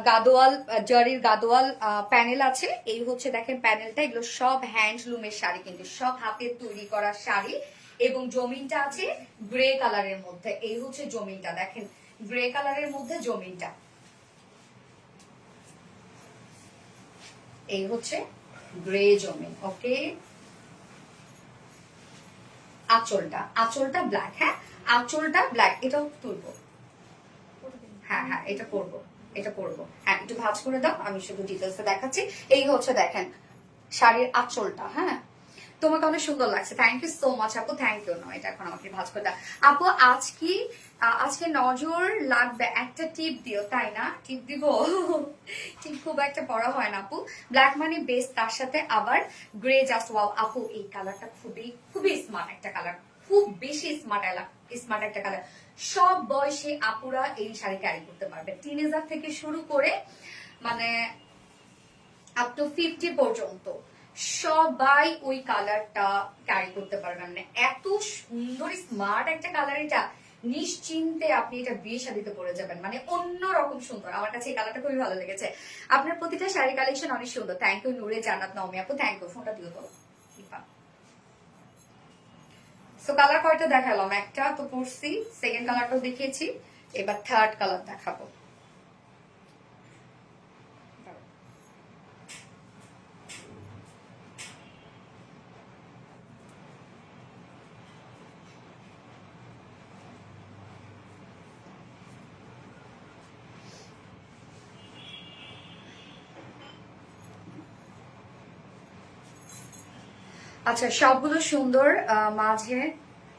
গাদোয়াল জারির গাদোয়াল প্যানেল আছে। এই হচ্ছে দেখেন প্যানেলটা, এগুলো সব হ্যান্ডলুমের শাড়ি, কিন্তু সব হাতের তৈরি করা শাড়ি। এবং জমিনটা আছে গ্রে কালারের মধ্যে, এই হচ্ছে জমিনটা দেখেন, গ্রে কালারের মধ্যে জমিনটা, এই হচ্ছে গ্রে জমিন। ওকে, আঁচলটা ব্ল্যাক। হ্যাঁ, আঁচলটা ব্ল্যাক। এটাও তুলবো, হ্যাঁ হ্যাঁ এটা পরবো, এটা পরবো। হ্যাঁ, একটু ভাঁজ করে দাও, আমি শুধু ডিটেলসে দেখাচ্ছি। এই হচ্ছে দেখেন শাড়ির আঁচলটা। হ্যাঁ, তোমাকে অনেক সুন্দর লাগছে, থ্যাংক ইউ সো মাচ আপু, থ্যাংক ইউ। এটা এখন আমাকে ভাঁজ করে দাও আপু। আজকে নজর লাগবে, একটা টিপ দিও। তাই না, টিপ দিব? টিপ খুব একটা পড়া হয় না আপু। ব্ল্যাক মানে বেস, তার সাথে আবার গ্রে, জাস্ট ওয়াও আপু। এই কালারটা খুবই খুবই স্মার্ট একটা কালার, খুব বেশি স্মার্ট একটা কালার। সব বয়সে আপুরা এই শাড়ি ক্যারি করতে পারবে, টিনেজার থেকে শুরু করে মানে আপ টু 50 পর্যন্ত সবাই ওই কালারটা ক্যারি করতে পারবেন। মানে এত সুন্দর স্মার্ট একটা কালার, এটা নিশ্চিন্তে আপনি এটা বিয়ে শাড়িতে পরে যাবেন, মানে অন্যরকম সুন্দর। আমার কাছে এই কালারটা খুবই ভালো লেগেছে। আপনার প্রতিটা শাড়ি কালেকশন অনেক সুন্দর, থ্যাংক ইউ নূরে জান্নাত নওমি আপু, থ্যাংক ইউ। ফোনটা দিও তো। সো কালার কয়টা দেখালাম? একটা তো পরছি, সেকেন্ড কালারটাও দেখিয়েছি, এবার থার্ড কালার দেখাবো। আচ্ছা, সবগুলো সুন্দর, মাঝে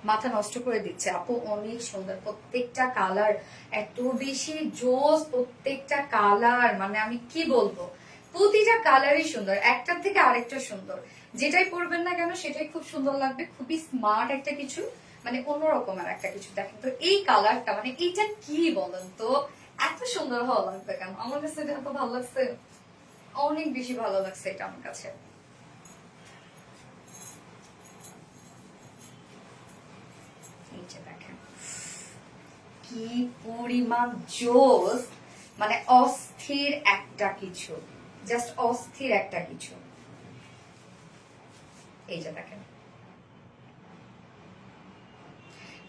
মাথা নষ্ট করে দিচ্ছে আপু, অনেক সুন্দর প্রত্যেকটা কালার, এত বেশি জোস প্রত্যেকটা কালার, মানে আমি কি বলবো, প্রতিটা কালারই সুন্দর, একটার থেকে আরেকটা সুন্দর। যেটাই পরবেন না কেন সেটাই খুব সুন্দর লাগবে, খুবই স্মার্ট একটা কিছু, মানে অন্যরকমের একটা কিছু। দেখেন তো এই কালারটা, মানে এইটা কি বলেন তো, এত সুন্দর ভালো লাগবে কেন? আমার কাছে এটা এত ভালো লাগছে, অনেক বেশি ভালো লাগছে এটা আমার কাছে। দেখেন কি পরিমাণ জোস, মানে অস্থির একটা কিছু, জাস্ট অস্থির একটা কিছু। এই যে দেখেন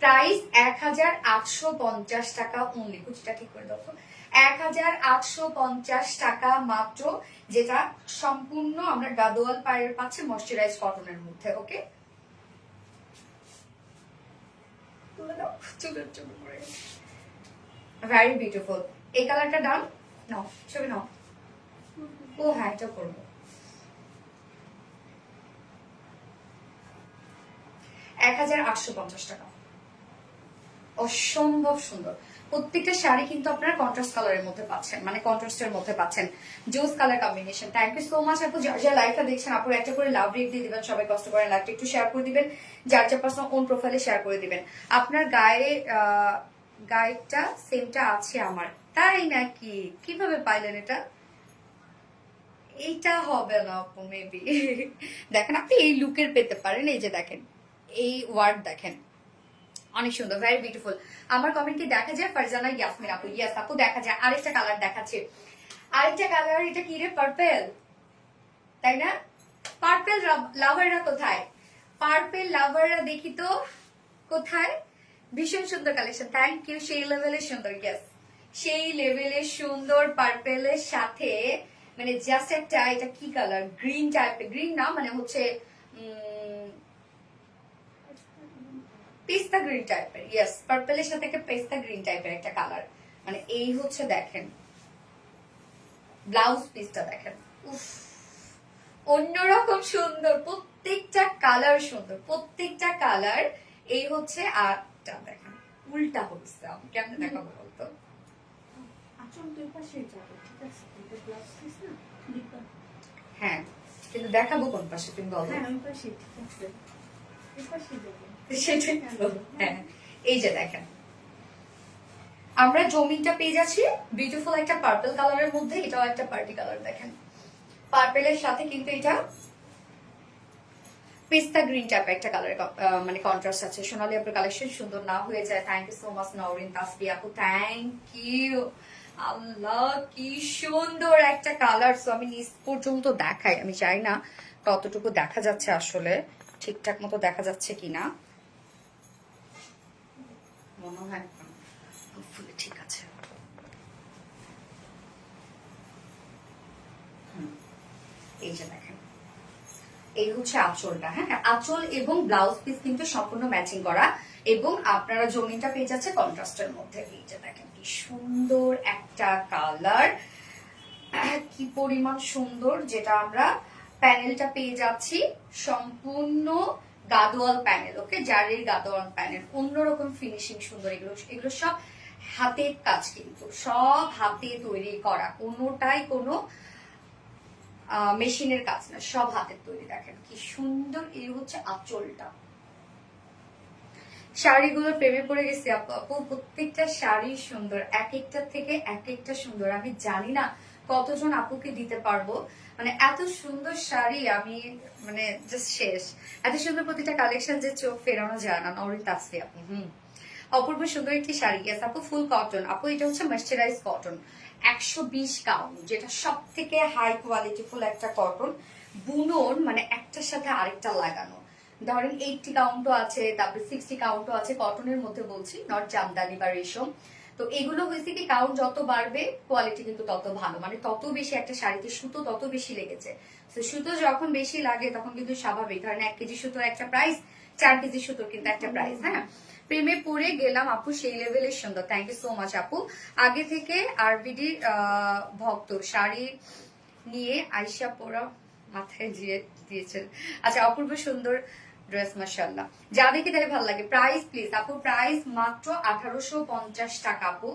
প্রাইস 1850 টাকা অনলি। কুচিটা ঠিক করে দাও তো। 1850 টাকা মাত্র, যেটা সম্পূর্ণ আমরা গাদোয়াল পাড়ের পাচ্ছে ময়শ্চারাইজ কটনের মধ্যে। ওকে, ভেরি বিউটিফুল। এই কালারটা ডান নাও, ছবি নাও। ও হ্যাঁ, এটা করবো। 1850 টাকা, অসম্ভব সুন্দর। প্রত্যেকটা শাড়ি কিন্তু আপনারা কন্ট্রাস্ট কালারের মধ্যে পাচ্ছেন, মানে কন্ট্রাস্টের মধ্যে পাচ্ছেন, জোস colour combination. Thank you so much আপু। যার যার লাইভটা দেখছেন আপু একটা করে লাভ রেট দিয়ে দিবেন, সবাই কষ্ট করে লাইভটা একটু শেয়ার করে দিবেন, যার যার পার্সোনাল ওন প্রোফাইলে শেয়ার করে দিবেন। আপনার গায়েটা সেমটা আছে আমার, তাই নাকি? কিভাবে পাইলেন এটা? এইটা হবে না আপু, মেবি। দেখেন আপনি এই লুকের পেতে পারেন, এই যে দেখেন এই ওয়ার্ড দেখেন, অনেক সুন্দর, ভেরি বিউটিফুল। আমার কমেন্ট কি দেখা যায়? ফারজানা ইয়াসমিন আপু, ইয়েস আপু দেখা যায়। আরেকটা কালার দেখাচ্ছে, আরেকটা কালার, এটা কি রে? পার্পেল, তাই না? পার্পেল লাভাররা কোথায়? পার্পেল লাভাররা দেখি তো কোথায়? ভীষণ সুন্দর কালেকশন, থ্যাংক ইউ। সেই লেভেলের সুন্দর, ইয়েস সেই লেভেলের সুন্দর পার্পেলের সাথে মানে জাস্ট একটা, এটা কি কালার? গ্রিন টাইপের, গ্রিন না মানে হচ্ছে পেস্তা গ্রিন টাইপের, ইয়েস পার্পেলের সাথে একটা পেস্তা গ্রিন টাইপের একটা কালার। মানে এই হচ্ছে দেখেন ব্লাউজ পিসটা দেখেন, উফ অন্যরকম সুন্দর, প্রত্যেকটা কালার সুন্দর, প্রত্যেকটা কালার। এই হচ্ছে আরটা দেখেন উল্টা হচ্ছে, আমি কেমন দেখাবো বলতো? হ্যাঁ কিন্তু দেখাবো কোন পাশে তুমি বলো? সেটাই বলো। হ্যাঁ এই যে দেখেন আমরা জমিনটা পেয়ে যাচ্ছি বিউটিফুল একটা পার্পল কালারের মধ্যে, এটাও একটা পার্টি কালার দেখেন, পার্পেলের সাথে কিন্তু এটা পেস্তা গ্রিন টাইপ একটা কালার মানে কন্ট্রাস্ট আছে। সোনালী আপুর কালেকশন সুন্দর না হয়ে যায়। Thank you so much Nowrin Tasfi আপু, থ্যাংক ইউ। আল্লাহ কি সুন্দর একটা কালার। সো আমি নিচ পর্যন্ত দেখাই, আমি চাই না কতটুকু দেখা যাচ্ছে, আসলে ঠিকঠাক মতো দেখা যাচ্ছে কিনা, মনে হয় ঠিক আছে। এই যে দেখেন এই হচ্ছে আঁচলটা, হ্যাঁ আঁচল এবং ব্লাউজ পিস কিন্তু সম্পূর্ণ ম্যাচিং করা, এবং আপনারা জমিনটা পেয়ে যাচ্ছে কন্ট্রাস্টের মধ্যে। এই যে দেখেন কি সুন্দর একটা কালার, কি পরিমাণ সুন্দর, যেটা আমরা প্যানেলটা পেয়ে যাচ্ছি সম্পূর্ণ গাদোয়াল প্যানেল, ওকে জারির গাদোয়াল প্যানেল, অন্যরকম ফিনিশিং সুন্দর। এগুলো এগুলো সব হাতের কাজ, কিন্তু সব হাতে তৈরি করা, কোনোটাই কোনো মেশিনের কাজ না, সব হাতের তৈরি। দেখেন কি সুন্দর, এই হচ্ছে আঁচলটা। শাড়িগুলোর প্রেমে পড়ে গেছি আপু, আপু প্রত্যেকটা শাড়ি সুন্দর, এক একটা থেকে এক একটা সুন্দর। আমি জানি না কতজন আপুকে দিতে পারবো, মানে এত সুন্দর শাড়ি, আমি মানে জাস্ট শেষ। এত সুন্দর প্রতিটা কালেকশন যে চোখ ফেরানো যায় না। নরিন তাসফি আপু, অপূর্ব সুন্দর একটি শাড়ি, ইয়েস আপু ফুল কটন আপু, এটা হচ্ছে ময়েশ্চারাইজ কটন 120 কাউন্ট, যেটা সব থেকে হাই কোয়ালিটি ফুল একটা কটন, বুনন মানে একটার সাথে আরেকটা লাগানো। ধরেন 80 কাউন্টও আছে, তারপরে 60 কাউন্টও আছে, কটনের মধ্যে বলছি, নট জামদানি বা রেশম। তো এগুলো হয়েছে কি, কাউন্ট যত বাড়বে কোয়ালিটি কিন্তু তত ভালো, মানে তত বেশি একটা শাড়িতে সুতো তত বেশি লেগেছে। তো সুতো যখন বেশি লাগে তখন কিন্তু স্বাভাবিক, ধরেন 1 কেজি সুতোর একটা প্রাইস, 4 কেজি সুতোর কিন্তু একটা প্রাইস। হ্যাঁ প্রেমে পড়ে গেলাম আপু, সেই লেভেলের সুন্দর, থ্যাংক ইউ সো মাচ আপু। আগে থেকে আরবিডি ভক্ত, শাড়ি নিয়ে আয়শা পোড়া মাথায় দিয়েছেন। আচ্ছা অপূর্ব সুন্দর ড্রেস, মাশাআল্লাহ, যা দেখি তাই ভালো লাগে। প্রাইস প্লিজ আপু, প্রাইস মাত্র 1850 টাকা আপু,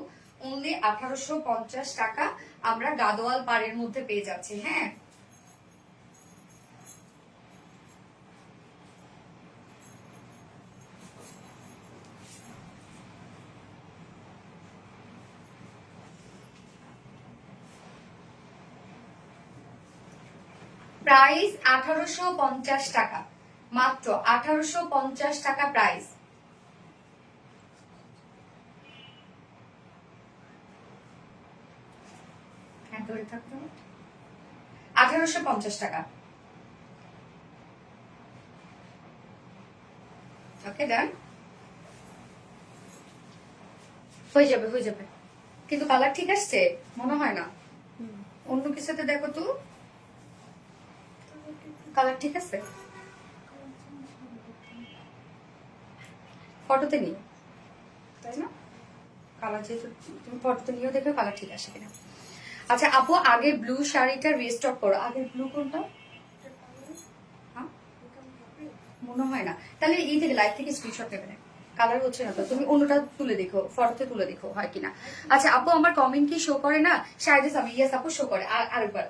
অনলি 1850 টাকা আমরা গাদোয়াল পাড়ের মধ্যে পেয়ে যাচ্ছি। হ্যাঁ প্রাইস 1850 টাকা, মাত্র 1850 টাকা প্রাইস। হ্যাঁ ধরে থাকতো, 1850 টাকা। ওকে ডান, হয়ে যাবে হয়ে যাবে, কিন্তু কালার ঠিক আসছে মনে হয় না, অন্য কিছুতে দেখো তো কালার ঠিক আছে, ফটোতে নিও তাই না, কালার যেহেতু তুমি ফটোতে নিয়েও দেখবে কালার ঠিক আসে কিনা। আচ্ছা আপু আগের ব্লু শাড়িটা রিস্টক করো, আগের ব্লু কোনটা? হ্যাঁ মনে হয় না, তাহলে এই থেকে লাইভ থেকে স্ক্রিনশট নেবে না, কালার হচ্ছে না তো, তুমি অন্যটা তুলে দেখো, ফটোতে তুলে দেখো হয় কিনা। আচ্ছা আপু আমার কমেন্ট কি শো করে না? শাহিদ আমি, ইয়েস আপু শো করে। আরেকবার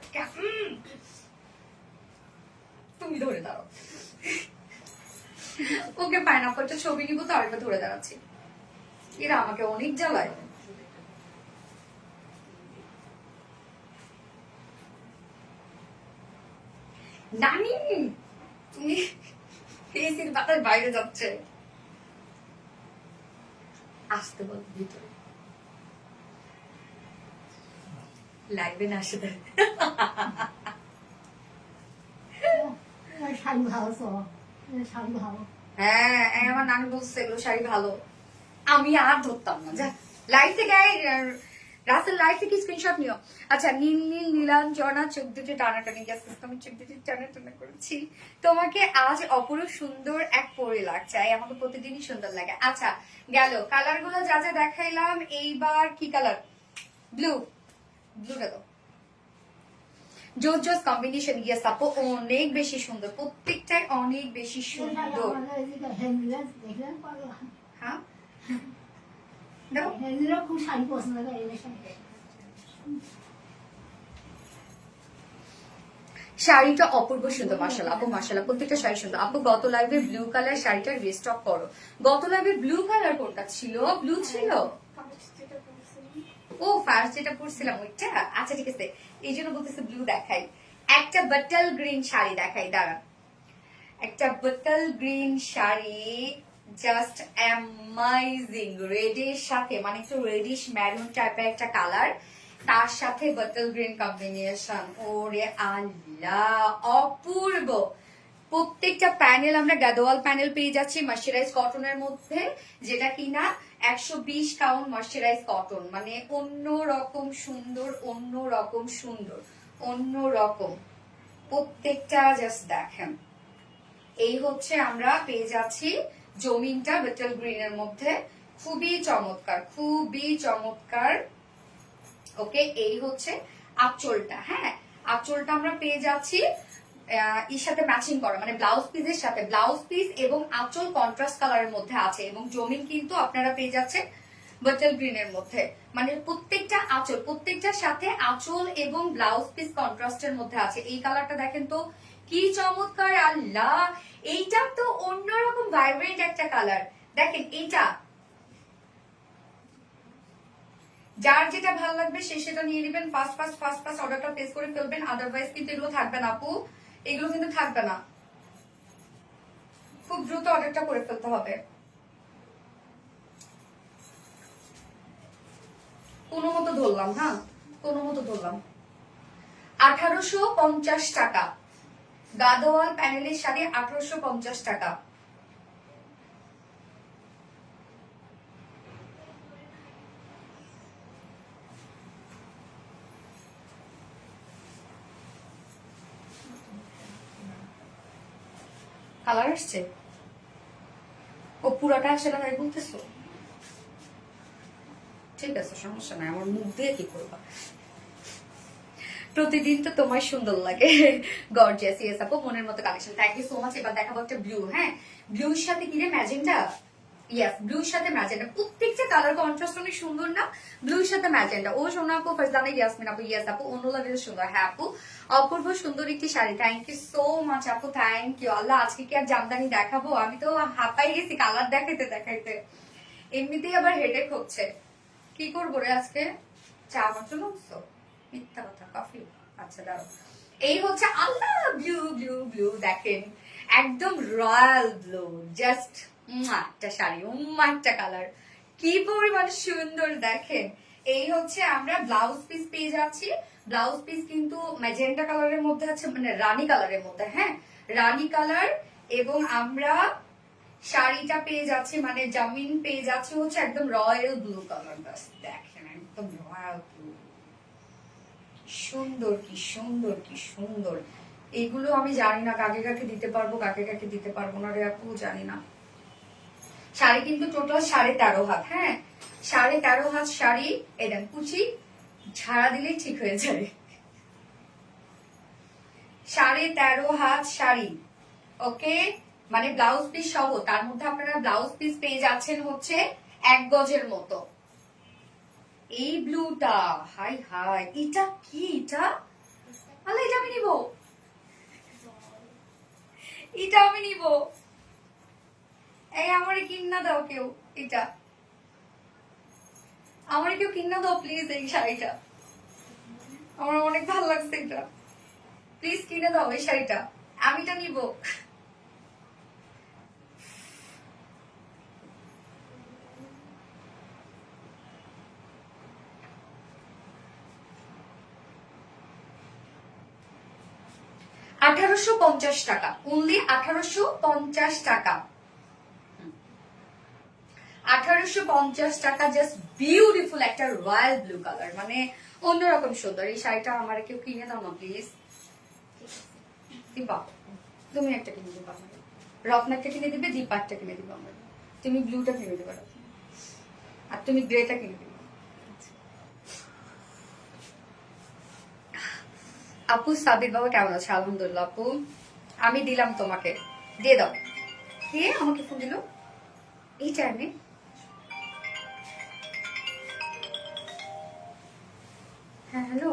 তুমি ধরে দাও, ওকে পাইনাপলটা ছবি নিব তো, আরেকবার ধরে দাঁড়াচ্ছি, এরা আমাকে অনেক জ্বালায়। নানি তুমি এসির বাতাস বাইরে যাচ্ছে, আসতে বল ভিতরে, লাইভে না আসে। শাড়ি ভালো তো, শাড়ি ভালো। হ্যাঁ আমার নানু বলছে এগুলো শাড়ি ভালো, আমি আর ধরতাম না। যা লাইভ থেকে রাসেল লাইভ থেকে স্ক্রিনশট নিও। আচ্ছা নীল নীল নীলাঞ্জনা চোখ দুটো টানাটানি গেছে, আমি চোখ দুটো টানাটানা করেছি। তোমাকে আজ অপরূপ সুন্দর এক পরে লাগছে, আমাকে প্রতিদিনই সুন্দর লাগে। আচ্ছা গেল কালার গুলো যা যা দেখাইলাম, এইবার কি কালার? ব্লু, ব্লুটা তো জোস জোস কম্বিনেশন। ইয়েস আপু অনেক বেশি সুন্দর, প্রত্যেকটাই অনেক বেশি সুন্দর। হ্যাঁ খুব শাড়ি পছন্দ করে। শাড়িটা অপূর্ব সুন্দর, মাশাআল্লাহ আপু, মাশাআল্লাহ প্রত্যেকটা শাড়ি সুন্দর। আপু গত লাইভে ব্লু কালার শাড়িটা রিস্টক করো। গত লাইভে ব্লু কালার কোনটা ছিল? ব্লু ছিল, ও ফার্স্ট যেটা পরছিলাম ওইটা। আচ্ছা ঠিক আছে, এই জন্য বলতেছে ব্লু দেখাই। একটা বাটল গ্রিন শাড়ি দেখাই, দাঁড়ান। একটা bottle green sari, just amazing, রেডের সাথে, মানে একটু রেডিশ ম্যারুন টাইপের একটা কালার, তার সাথে বাটল গ্রিন কম্বিনেশন। ওরে আল্লাহ অপূর্ব। প্রত্যেকটা প্যানেল আমরা গাদোয়াল প্যানেল পেয়ে যাচ্ছি ময়শ্চারাইজ কটনের মধ্যে, যেটা কিনা 120 কাউন্ট ময়শ্চারাইজ কটন, মানে অন্য রকম সুন্দর, অন্য রকম সুন্দর, অন্য রকম প্রত্যেকটা। জাস্ট দেখেন, এই হচ্ছে আমরা পেয়ে যাচ্ছি জমিনটা বাটল গ্রিনের মধ্যে, খুবই চমৎকার, খুবই চমৎকার। ওকে, এই হচ্ছে আঁচলটা। হ্যাঁ আঁচলটা আমরা পেয়ে যাচ্ছি এর সাথে ম্যাচিং করা, মানে ব্লাউজ পিসের সাথে, ব্লাউজ পিস এবং আঁচল কন্ট্রাস্ট কালারের মধ্যে আছে, এবং জমিন কিন্তু আপনারা পেয়ে যাচ্ছেন বাটল গ্রিনের মধ্যে। মানে প্রত্যেকটা আঁচল, প্রত্যেকটার সাথে আঁচল এবং ব্লাউজ পিস কন্ট্রাস্টের মধ্যে আছে। এই কালারটা দেখেন তো কি চমৎকার, আল্লাহ এইটা তো অন্যরকম ভাইব্রেন্ট একটা কালার। দেখেন এইটা, যার যেটা ভালো লাগবে সে সেটা নিয়ে নেবেন, ফাস্ট ফাস্ট ফাস্ট ফাস্ট অর্ডারটা প্লেস করে ফেলবেন, আদারওয়াইজ কিন্তু এগুলো থাকবে না আপু, এগুলো কিন্তু থাকবে না, খুব দ্রুত অর্ডারটা করে ফেলতে হবে। কোনো মতো ধরলাম, হ্যাঁ কোনো মতো ধরলাম। 1850 টাকা গাদোয়াল প্যানেলের শাড়ি, 1850 টাকা। কালার আসছে, ও পুরাটা আসছে না তাই বলতেছো? ঠিক আছে সমস্যা নাই, আমার মুখ দিয়ে কি করবা, প্রতিদিন তো তোমার সুন্দর লাগে। গর্জিয়াস, ইয়েস আপু মনের মতো collection, thank you so much. এবার দেখাবো একটা ব্লু। হ্যাঁ ব্লুর সাথে কি রে ম্যাজেন্ডা, ইয়েস ব্লুর সাথে ম্যাজেন্ডা, প্রত্যেকটা কালার কন্ট্রাস্ট অনেক সুন্দর না? ব্লুর সাথে ম্যাজেন্ডা। ও সোনা আপু, ফারজানা ইয়াসমিন আপু, ইয়েস আপু অনুলা বেশ সুন্দর। হ্যাঁ আপু অপূর্ব সুন্দর একটি sari, thank you so much আপু, থ্যাংক ইউ। আল্লাহ আজকে কি আর জামদানি দেখাবো? আমি তো হাঁপাই গেছি কালার দেখাইতে দেখাইতে, এমনিতেই আবার হেডেক হচ্ছে। কি করবো রে আজকে? চা আমার জন্য মিথ্যা কথা, কফি। আচ্ছা দাঁড়াও, এই হচ্ছে আল্লাহ ব্লু, ব্লু ব্লু দেখেন একদম রয়্যাল ব্লু, জাস্ট একটা শাড়ি, একটা কালার, কি পরিমাণ সুন্দর দেখেন। এই হচ্ছে আমরা ব্লাউজ পিস পেয়ে যাচ্ছি, ব্লাউজ পিস কিন্তু ম্যাজেন্টা কালারের মধ্যে আছে, মানে রানী কালারের মধ্যে। হ্যাঁ রানী কালার, এবং আমরা শাড়িটা পেয়ে যাচ্ছি, মানে জামিন পেয়ে যাচ্ছি হচ্ছে একদম রয়্যাল ব্লু কালার। বাস দেখেন একদম রয়্যাল ব্লু, সুন্দর, কি সুন্দর, কি সুন্দর। এগুলো আমি জানি না কাকে কাকে দিতে পারবো, কাকে কাকে দিতে পারবো না রে আপু, জানি না। শাড়ি কিন্তু টোটাল 13.5 হাত। হ্যাঁ 13.5 হাত শাড়ি, এদেন কুচি ঝাড়া দিলেই ঠিক হয়ে যায়। 13.5 হাত শাড়ি, ওকে, মানে ব্লাউজ পিস সহ, তার মধ্যে আপনারা ব্লাউজ পিস পেয়ে যাচ্ছেন হচ্ছে 1 গজের মতো। এই ব্লুটা, হাই হাই, এটা কি? এটা আল্লাহ, এটা আমি নিব, এটা আমি নিব। এই আমারে কিন্না দাও কেউ, এটা আমারে কেউ কিন্না দাও প্লিজ, এই শাড়িটা আমার অনেক ভালো লাগছে, এটা প্লিজ কিনে দাও এই শাড়িটা, আমি এটা নিব। 1850 টাকা, অনলি 1850 টাকা, 1850 টাকা। জাস্ট বিউটিফুল একটা রয়্যাল ব্লু কালার, মানে অন্যরকম সুন্দর। এই শাড়িটা আমার কেউ কিনে দাও না প্লিজ। দীপা তুমি একটা কিনে দিবা, রত্ন একটা কিনে দিবে, দীপা একটা কিনে দিবে আমার, তুমি ব্লুটা কিনে দিবা আর তুমি গ্রেটা কিনে দিবে। আপু সাবির বাবা কেমন আছে? আলহামদুলিল্লাহ আপু, আমি দিলাম তোমাকে, দিয়ে দাও। কে আমাকে ফোন দিল এই টাইমে? হ্যাঁ হ্যালো,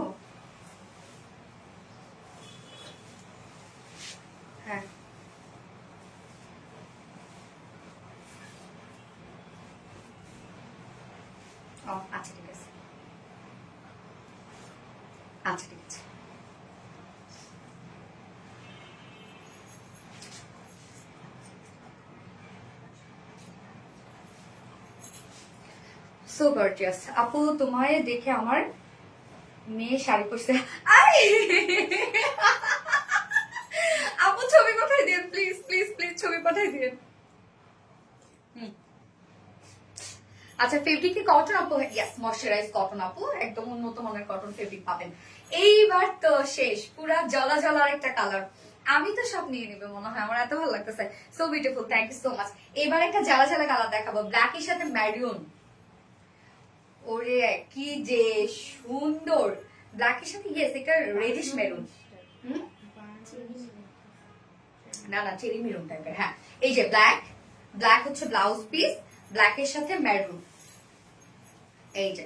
হ্যাঁ ও আচ্ছা ঠিক আছে, আচ্ছা ঠিক আছে। সো গর্জিয়াস আপু, তোমায় দেখে আমার মেয়ে শাড়ি পরছে। আপু ছবি পাঠাই দিন প্লিজ প্লিজ প্লিজ, ছবি পাঠাই দিন। আচ্ছা ফেব্রিক কি কটন আপু? ইয়েস, ময়শ্চারাইজ কটন আপু, একদম উন্নত মানের কটন ফেব্রিক পাবেন। এইবার তো শেষ, পুরা জলা জলার একটা কালার। আমি তো সব নিয়ে নিবে মনে হয়, আমার এত ভালো লাগতেছে। So beautiful, thank you so much. এবার একটা জ্বালা জ্বালা কালার দেখাবো, ব্ল্যাকের সাথে ম্যারুন। ওরে কি যে সুন্দর, ব্ল্যাকের সাথে ইয়েস একটা রেডিশ মেরুন। না না, চেরি মেরুন টাইপের। হ্যাঁ এই যে ব্ল্যাক, ব্ল্যাক হচ্ছে ব্লাউজ পিস, ব্ল্যাকের সাথে মেরুন। এই যে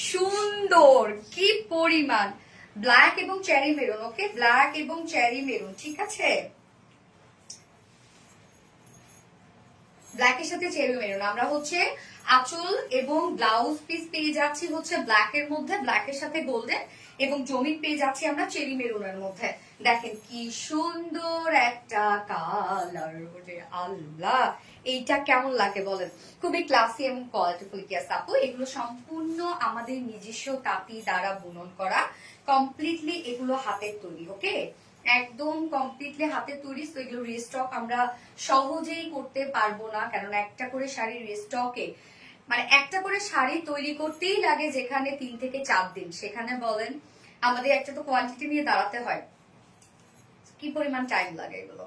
সুন্দর কি পরিমাণ, ব্ল্যাক এবং চেরি মেরুন। ওকে, ব্ল্যাক এবং চেরি মেরুন, ঠিক আছে। ব্ল্যাকের সাথে চেরি মেরুন। আমরা হচ্ছে আঁচল এবং ব্লাউজ পিস পেয়ে যাচ্ছি হচ্ছে ব্ল্যাকের মধ্যে, ব্ল্যাকের সাথে গোল্ডেন, এবং জমিন পেয়ে যাচ্ছি আমরা চেরি মেরুনের মধ্যে। দেখেন কি সুন্দর একটা কালার, আল্লাহ এইটা কেমন লাগে বলেন? খুবই ক্লাসি এবং কোয়ালিটিফুল। কিয়াস আপু, এগুলো সম্পূর্ণ আমাদের নিজস্ব তাঁতি দ্বারা বুনন করা, কমপ্লিটলি এগুলো হাতের তৈরি। ওকে, একদম কমপ্লিটলি হাতের তৈরি। তো এগুলো রিস্টক আমরা সহজেই করতে পারবো না, কারণ একটা করে শাড়ি রিস্টকে, মানে একটা করে শাড়ি তৈরি করতেই লাগে যেখানে 3 থেকে 4 দিন, সেখানে বলেন আমাদের একটা তো কোয়ান্টিটি নিয়ে দাঁড়াতে হয়, কি পরিমাণ টাইম লাগে এগুলো।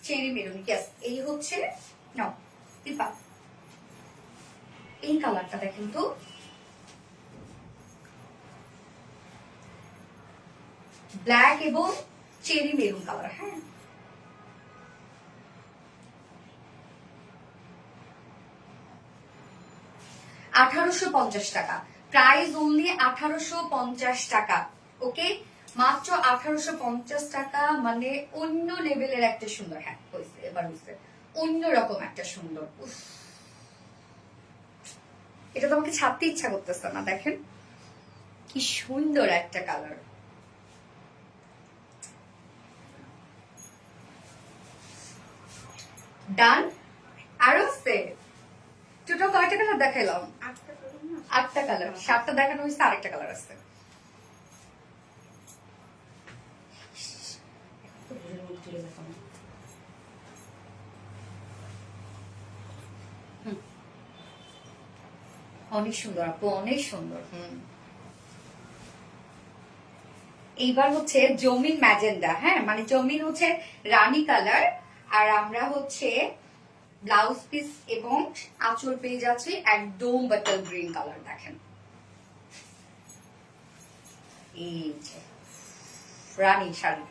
চেরি মেরুন, ইয়েস এই হচ্ছে নাও দীপা, এই কালারটা দেখেন তো, ব্ল্যাক এবং চেরি মেরুন কালার। হ্যাঁ 1850 টাকা, প্রাইস অনলি 1850 টাকা। ওকে, মাত্র 1850 টাকা, মানে অন্য লেভেলের একটা সুন্দর। হ্যাঁ হয়েছে, এবার হয়েছে অন্যরকম একটা সুন্দর। এটা তো আমাকে ছাড়তে ইচ্ছা করতেছে না, দেখেন কি সুন্দর একটা কালার। ডান, আরো আছে টোটাল কয়টা কালার দেখাইলাম? 8টা কালার, 7টা দেখানো হয়েছে, আরেকটা কালার আছে। অনেক সুন্দর আপু, অনেক সুন্দর। এইবার হচ্ছে জমিন ম্যাজেন্ডা। হ্যাঁ মানে জমিন হচ্ছে রানী কালার, আর আমরা হচ্ছে ব্লাউজ পিস এবং আঁচল পেয়ে যাচ্ছি একদম বাটার গ্রিন কালার। দেখেন এই যে রানী শাড়ি,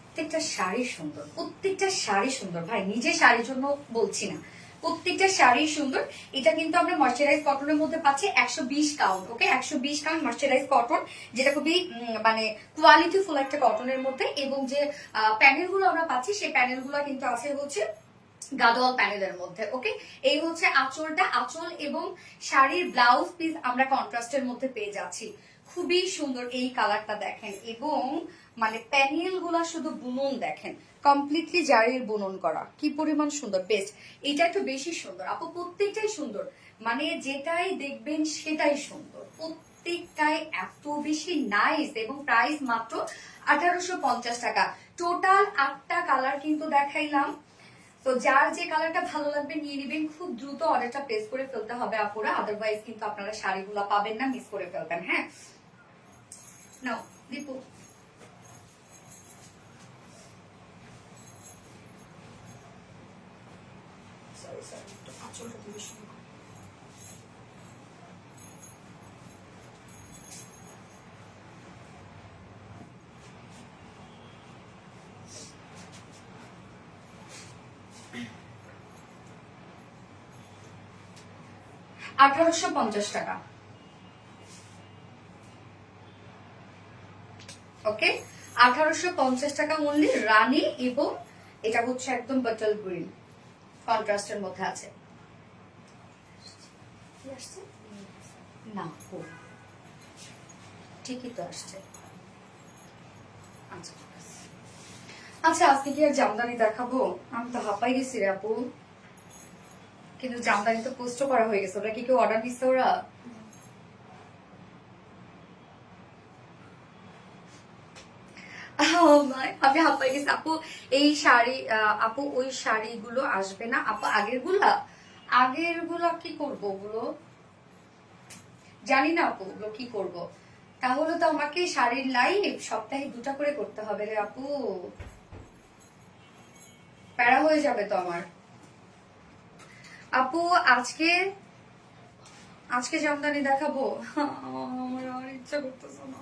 প্রত্যেকটা শাড়ি সুন্দর, প্রত্যেকটা শাড়ি সুন্দর ভাই, নিজে শাড়ির জন্য বলছি না, প্রত্যেকটা শাড়ি সুন্দর। এটা কিন্তু আমরা ময়শ্চারাইজ কটনের মধ্যে পাচ্ছি 120 কাউন্ট। ওকে, 120 কাউন্ট ময়শ্চারাইজ কটন, যেটা খুবই মানে কোয়ালিটিফুল একটা কটনের মধ্যে। এবং যে প্যানেল গুলো আমরা পাচ্ছি, সেই প্যানেল গুলো কিন্তু আছে হচ্ছে গাদোয়াল প্যানেলের মধ্যে। ওকে, এই হচ্ছে আঁচলটা, আঁচল এবং শাড়ির ব্লাউজ পিস আমরা কন্ট্রাস্টের মধ্যে পেয়ে যাচ্ছি। খুবই সুন্দর এই কালারটা দেখেন, এবং মানে প্যানেল গুলা শুধু বুনন দেখেন, কমপ্লিটলি জারির বুনন করা, কি পরিমাণ সুন্দর। বেস্ট, এটা একটু বেশি সুন্দর আপু, প্রত্যেকটাই সুন্দর, মানে যেটাই দেখবেন সেটাই সুন্দর, প্রত্যেকটাই এত বেশি নাইস। এবং প্রাইস মাত্র 1850 টাকা। টোটাল 8টা কালার কিন্তু দেখাইলাম, তো যার যে কালারটা ভালো লাগবে নিয়ে নেবেন। খুব দ্রুত অর্ডারটা প্লেস করে ফেলতে হবে আপুরা, আদারওয়াইজ কিন্তু আপনারা শাড়িগুলো পাবেন না, মিস করে ফেলবেন। হ্যাঁ, নাও দীপু। সরি সরি, একটু আঁচলটা দিবি শুরু করো। $1850 টাকা। ওকে, 1850 টাকা মূল্যে রানী, এবং এটা হচ্ছে একদম বাটল গ্রিন কন্ট্রাস্টের মধ্যে আছে। কি আসছে না, ও ঠিকই তো আসছে। আচ্ছা ঠিক আছে। আচ্ছা, আজকে কি আর জামদানি দেখাবো? আমি তো হাঁপাই গেছি রে আপু, কিন্তু জামদানি তো পোস্টও করা হয়ে গেছে। ওরা কি কেউ অর্ডার দিচ্ছে? ওরা আমি হাঁপাই গেছি আপু। এই শাড়ি আপু, ওই শাড়িগুলো আসবে না আপু। আগের গুলা কি করবো? ওগুলো জানি না আপু, ওগুলো কি করব। তাহলে তো আমাকে শাড়ির লাইভ সপ্তাহে 2টা করে করতে হবে রে আপু, প্যারা হয়ে যাবে তো আমার। আপু আজকে আজকে জামদানি দেখাবো? আমার আর ইচ্ছা করতেছে না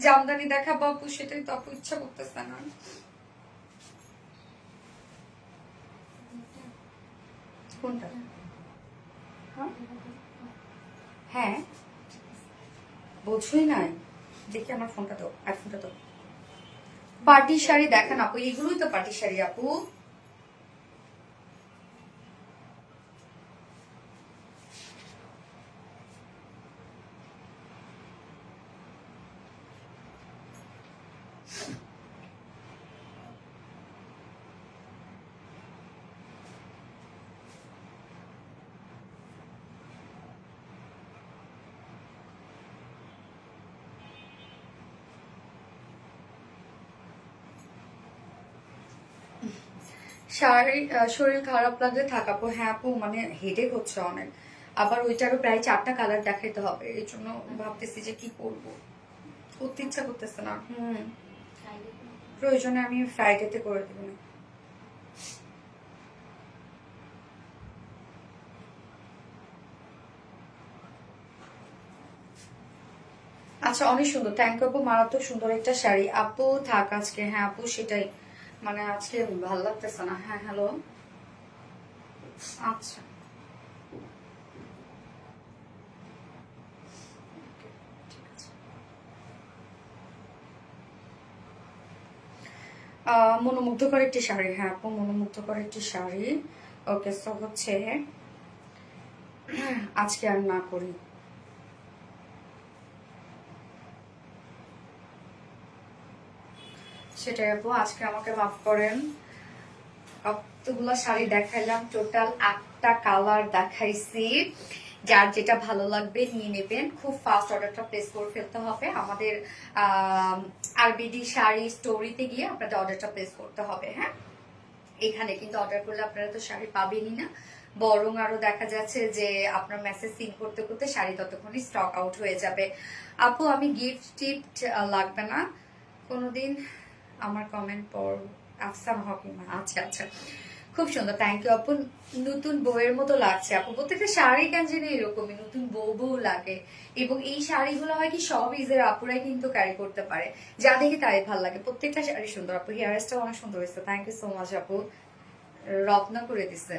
জামদানি দেখাবো আপু, সেটাই তো আপু ইচ্ছা করতেছে না। কোনটা? হ্যাঁ, বোঝই নাই। দেখি আমার ফোনটা তো, আইফোনটা তো। পার্টি শাড়ি দেখান আপু, এগুলোই তো পার্টি শাড়ি আপু। শরীর খারাপ লাগলে থাক আপু। হ্যাঁ আপু, মানে হেডেক হচ্ছে অনেক, আবার ওইটারও প্রায় 4টা কালার দেখাইতে হবে, এই জন্য ভাবতেছি যে কি করবো, করতে ইচ্ছা করতেছে না। প্রয়োজনে আমি ফ্রাইডেতে করে দেবো না। আচ্ছা, অনেক সুন্দর, থ্যাংক আপু, মারাত্মক সুন্দর একটা শাড়ি আপু। থাক আজকে। হ্যাঁ আপু, সেটাই, মানে আজকে ভালো লাগতেছে না। হ্যাঁ হ্যালো, আচ্ছা মনোমুগ্ধকর একটি শাড়ি। হ্যাঁ আপু, মনোমুগ্ধকর একটি শাড়ি। ওকে, সো হচ্ছে আজকে আর না করি। সেটাই আপু, আজকে আমাকে মাফ করেন। কতগুলো শাড়ি দেখাইলাম, টোটাল 8টা কালার দেখাইছি। যার যেটা ভালো লাগবে নিয়ে নেবেন, খুব ফাস্ট অর্ডারটা প্লেস করে ফেলতে হবে। আমাদের আরবিডি শাড়ি স্টোরিতে গিয়ে আপনাদের অর্ডারটা প্লেস করতে হবে। হ্যাঁ, এখানে কিন্তু অর্ডার করলে আপনারা তো শাড়ি পাবেনই না, বরং আরো দেখা যাচ্ছে যে আপনার মেসেজ সিন করতে করতে শাড়ি ততক্ষণই স্টক আউট হয়ে যাবে। আপু আমি গিফট টিফট লাগবে না কোনোদিন, আমার কমেন্ট পর আফসান হকিমা। আচ্ছা আচ্ছা, খুব সুন্দর, থ্যাংক ইউ আপু। নতুন বউয়ের মতো লাগছে আপু, প্রত্যেকটা শাড়ি কেন জানি এরকমই নতুন বউ বউ লাগে। এবং এই শাড়িগুলো হয় কি সব ইজের আপুরাই কিন্তু ক্যারি করতে পারে, যা দেখে তাই ভালো লাগে। প্রত্যেকটা শাড়ি সুন্দর আপু, হেয়ার স্টাইল অনেক সুন্দর হয়েছে, থ্যাংক ইউ সো মাচ আপু, রত্ন করে দিচ্ছে।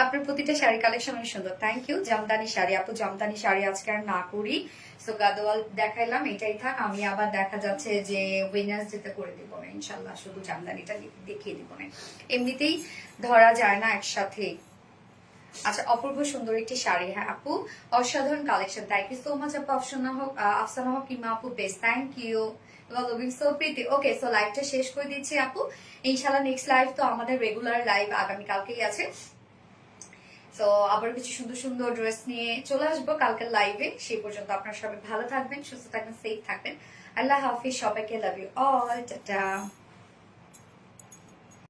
আপনার প্রতিটা শাড়ি কালেকশন অনেক সুন্দর, থ্যাংক ইউ। জামদানি শাড়ি আপু, জামদানি শাড়ি আজকে আর না করি। সো গাদোয়াল দেখাইলাম, এটাই থাক। আমি আবার দেখা যাচ্ছে যে ওয়েডনেসডেতে করে দিব না ইনশাল্লাহ, শুধু জামদানিটা দেখিয়ে দিব না, এমনিতেই ধরা যায় না একসাথে। আচ্ছা, অপূর্ব সুন্দর একটি শাড়ি। হ্যাঁ আপু, অসাধারণ collection. Thank you so much আপু। আফসানা হক ইমা আপু, best, thank you. Looking so pretty. Okay, so লাইভটা শেষ করে দিচ্ছি আপু। ইনশাআল্লাহ নেক্সট লাইভ তো আমাদের রেগুলার লাইভ আগামীকালকেই আছে। সো আবার কিছু সুন্দর সুন্দর ড্রেস নিয়ে চলে আসবো কালকের লাইভে। সেই পর্যন্ত আপনারা সবাই ভালো থাকবেন, সুস্থ থাকবেন, সেফ থাকবেন। আল্লাহ হাফিজ সবাইকে, লাভ ইউ অল, টাটা।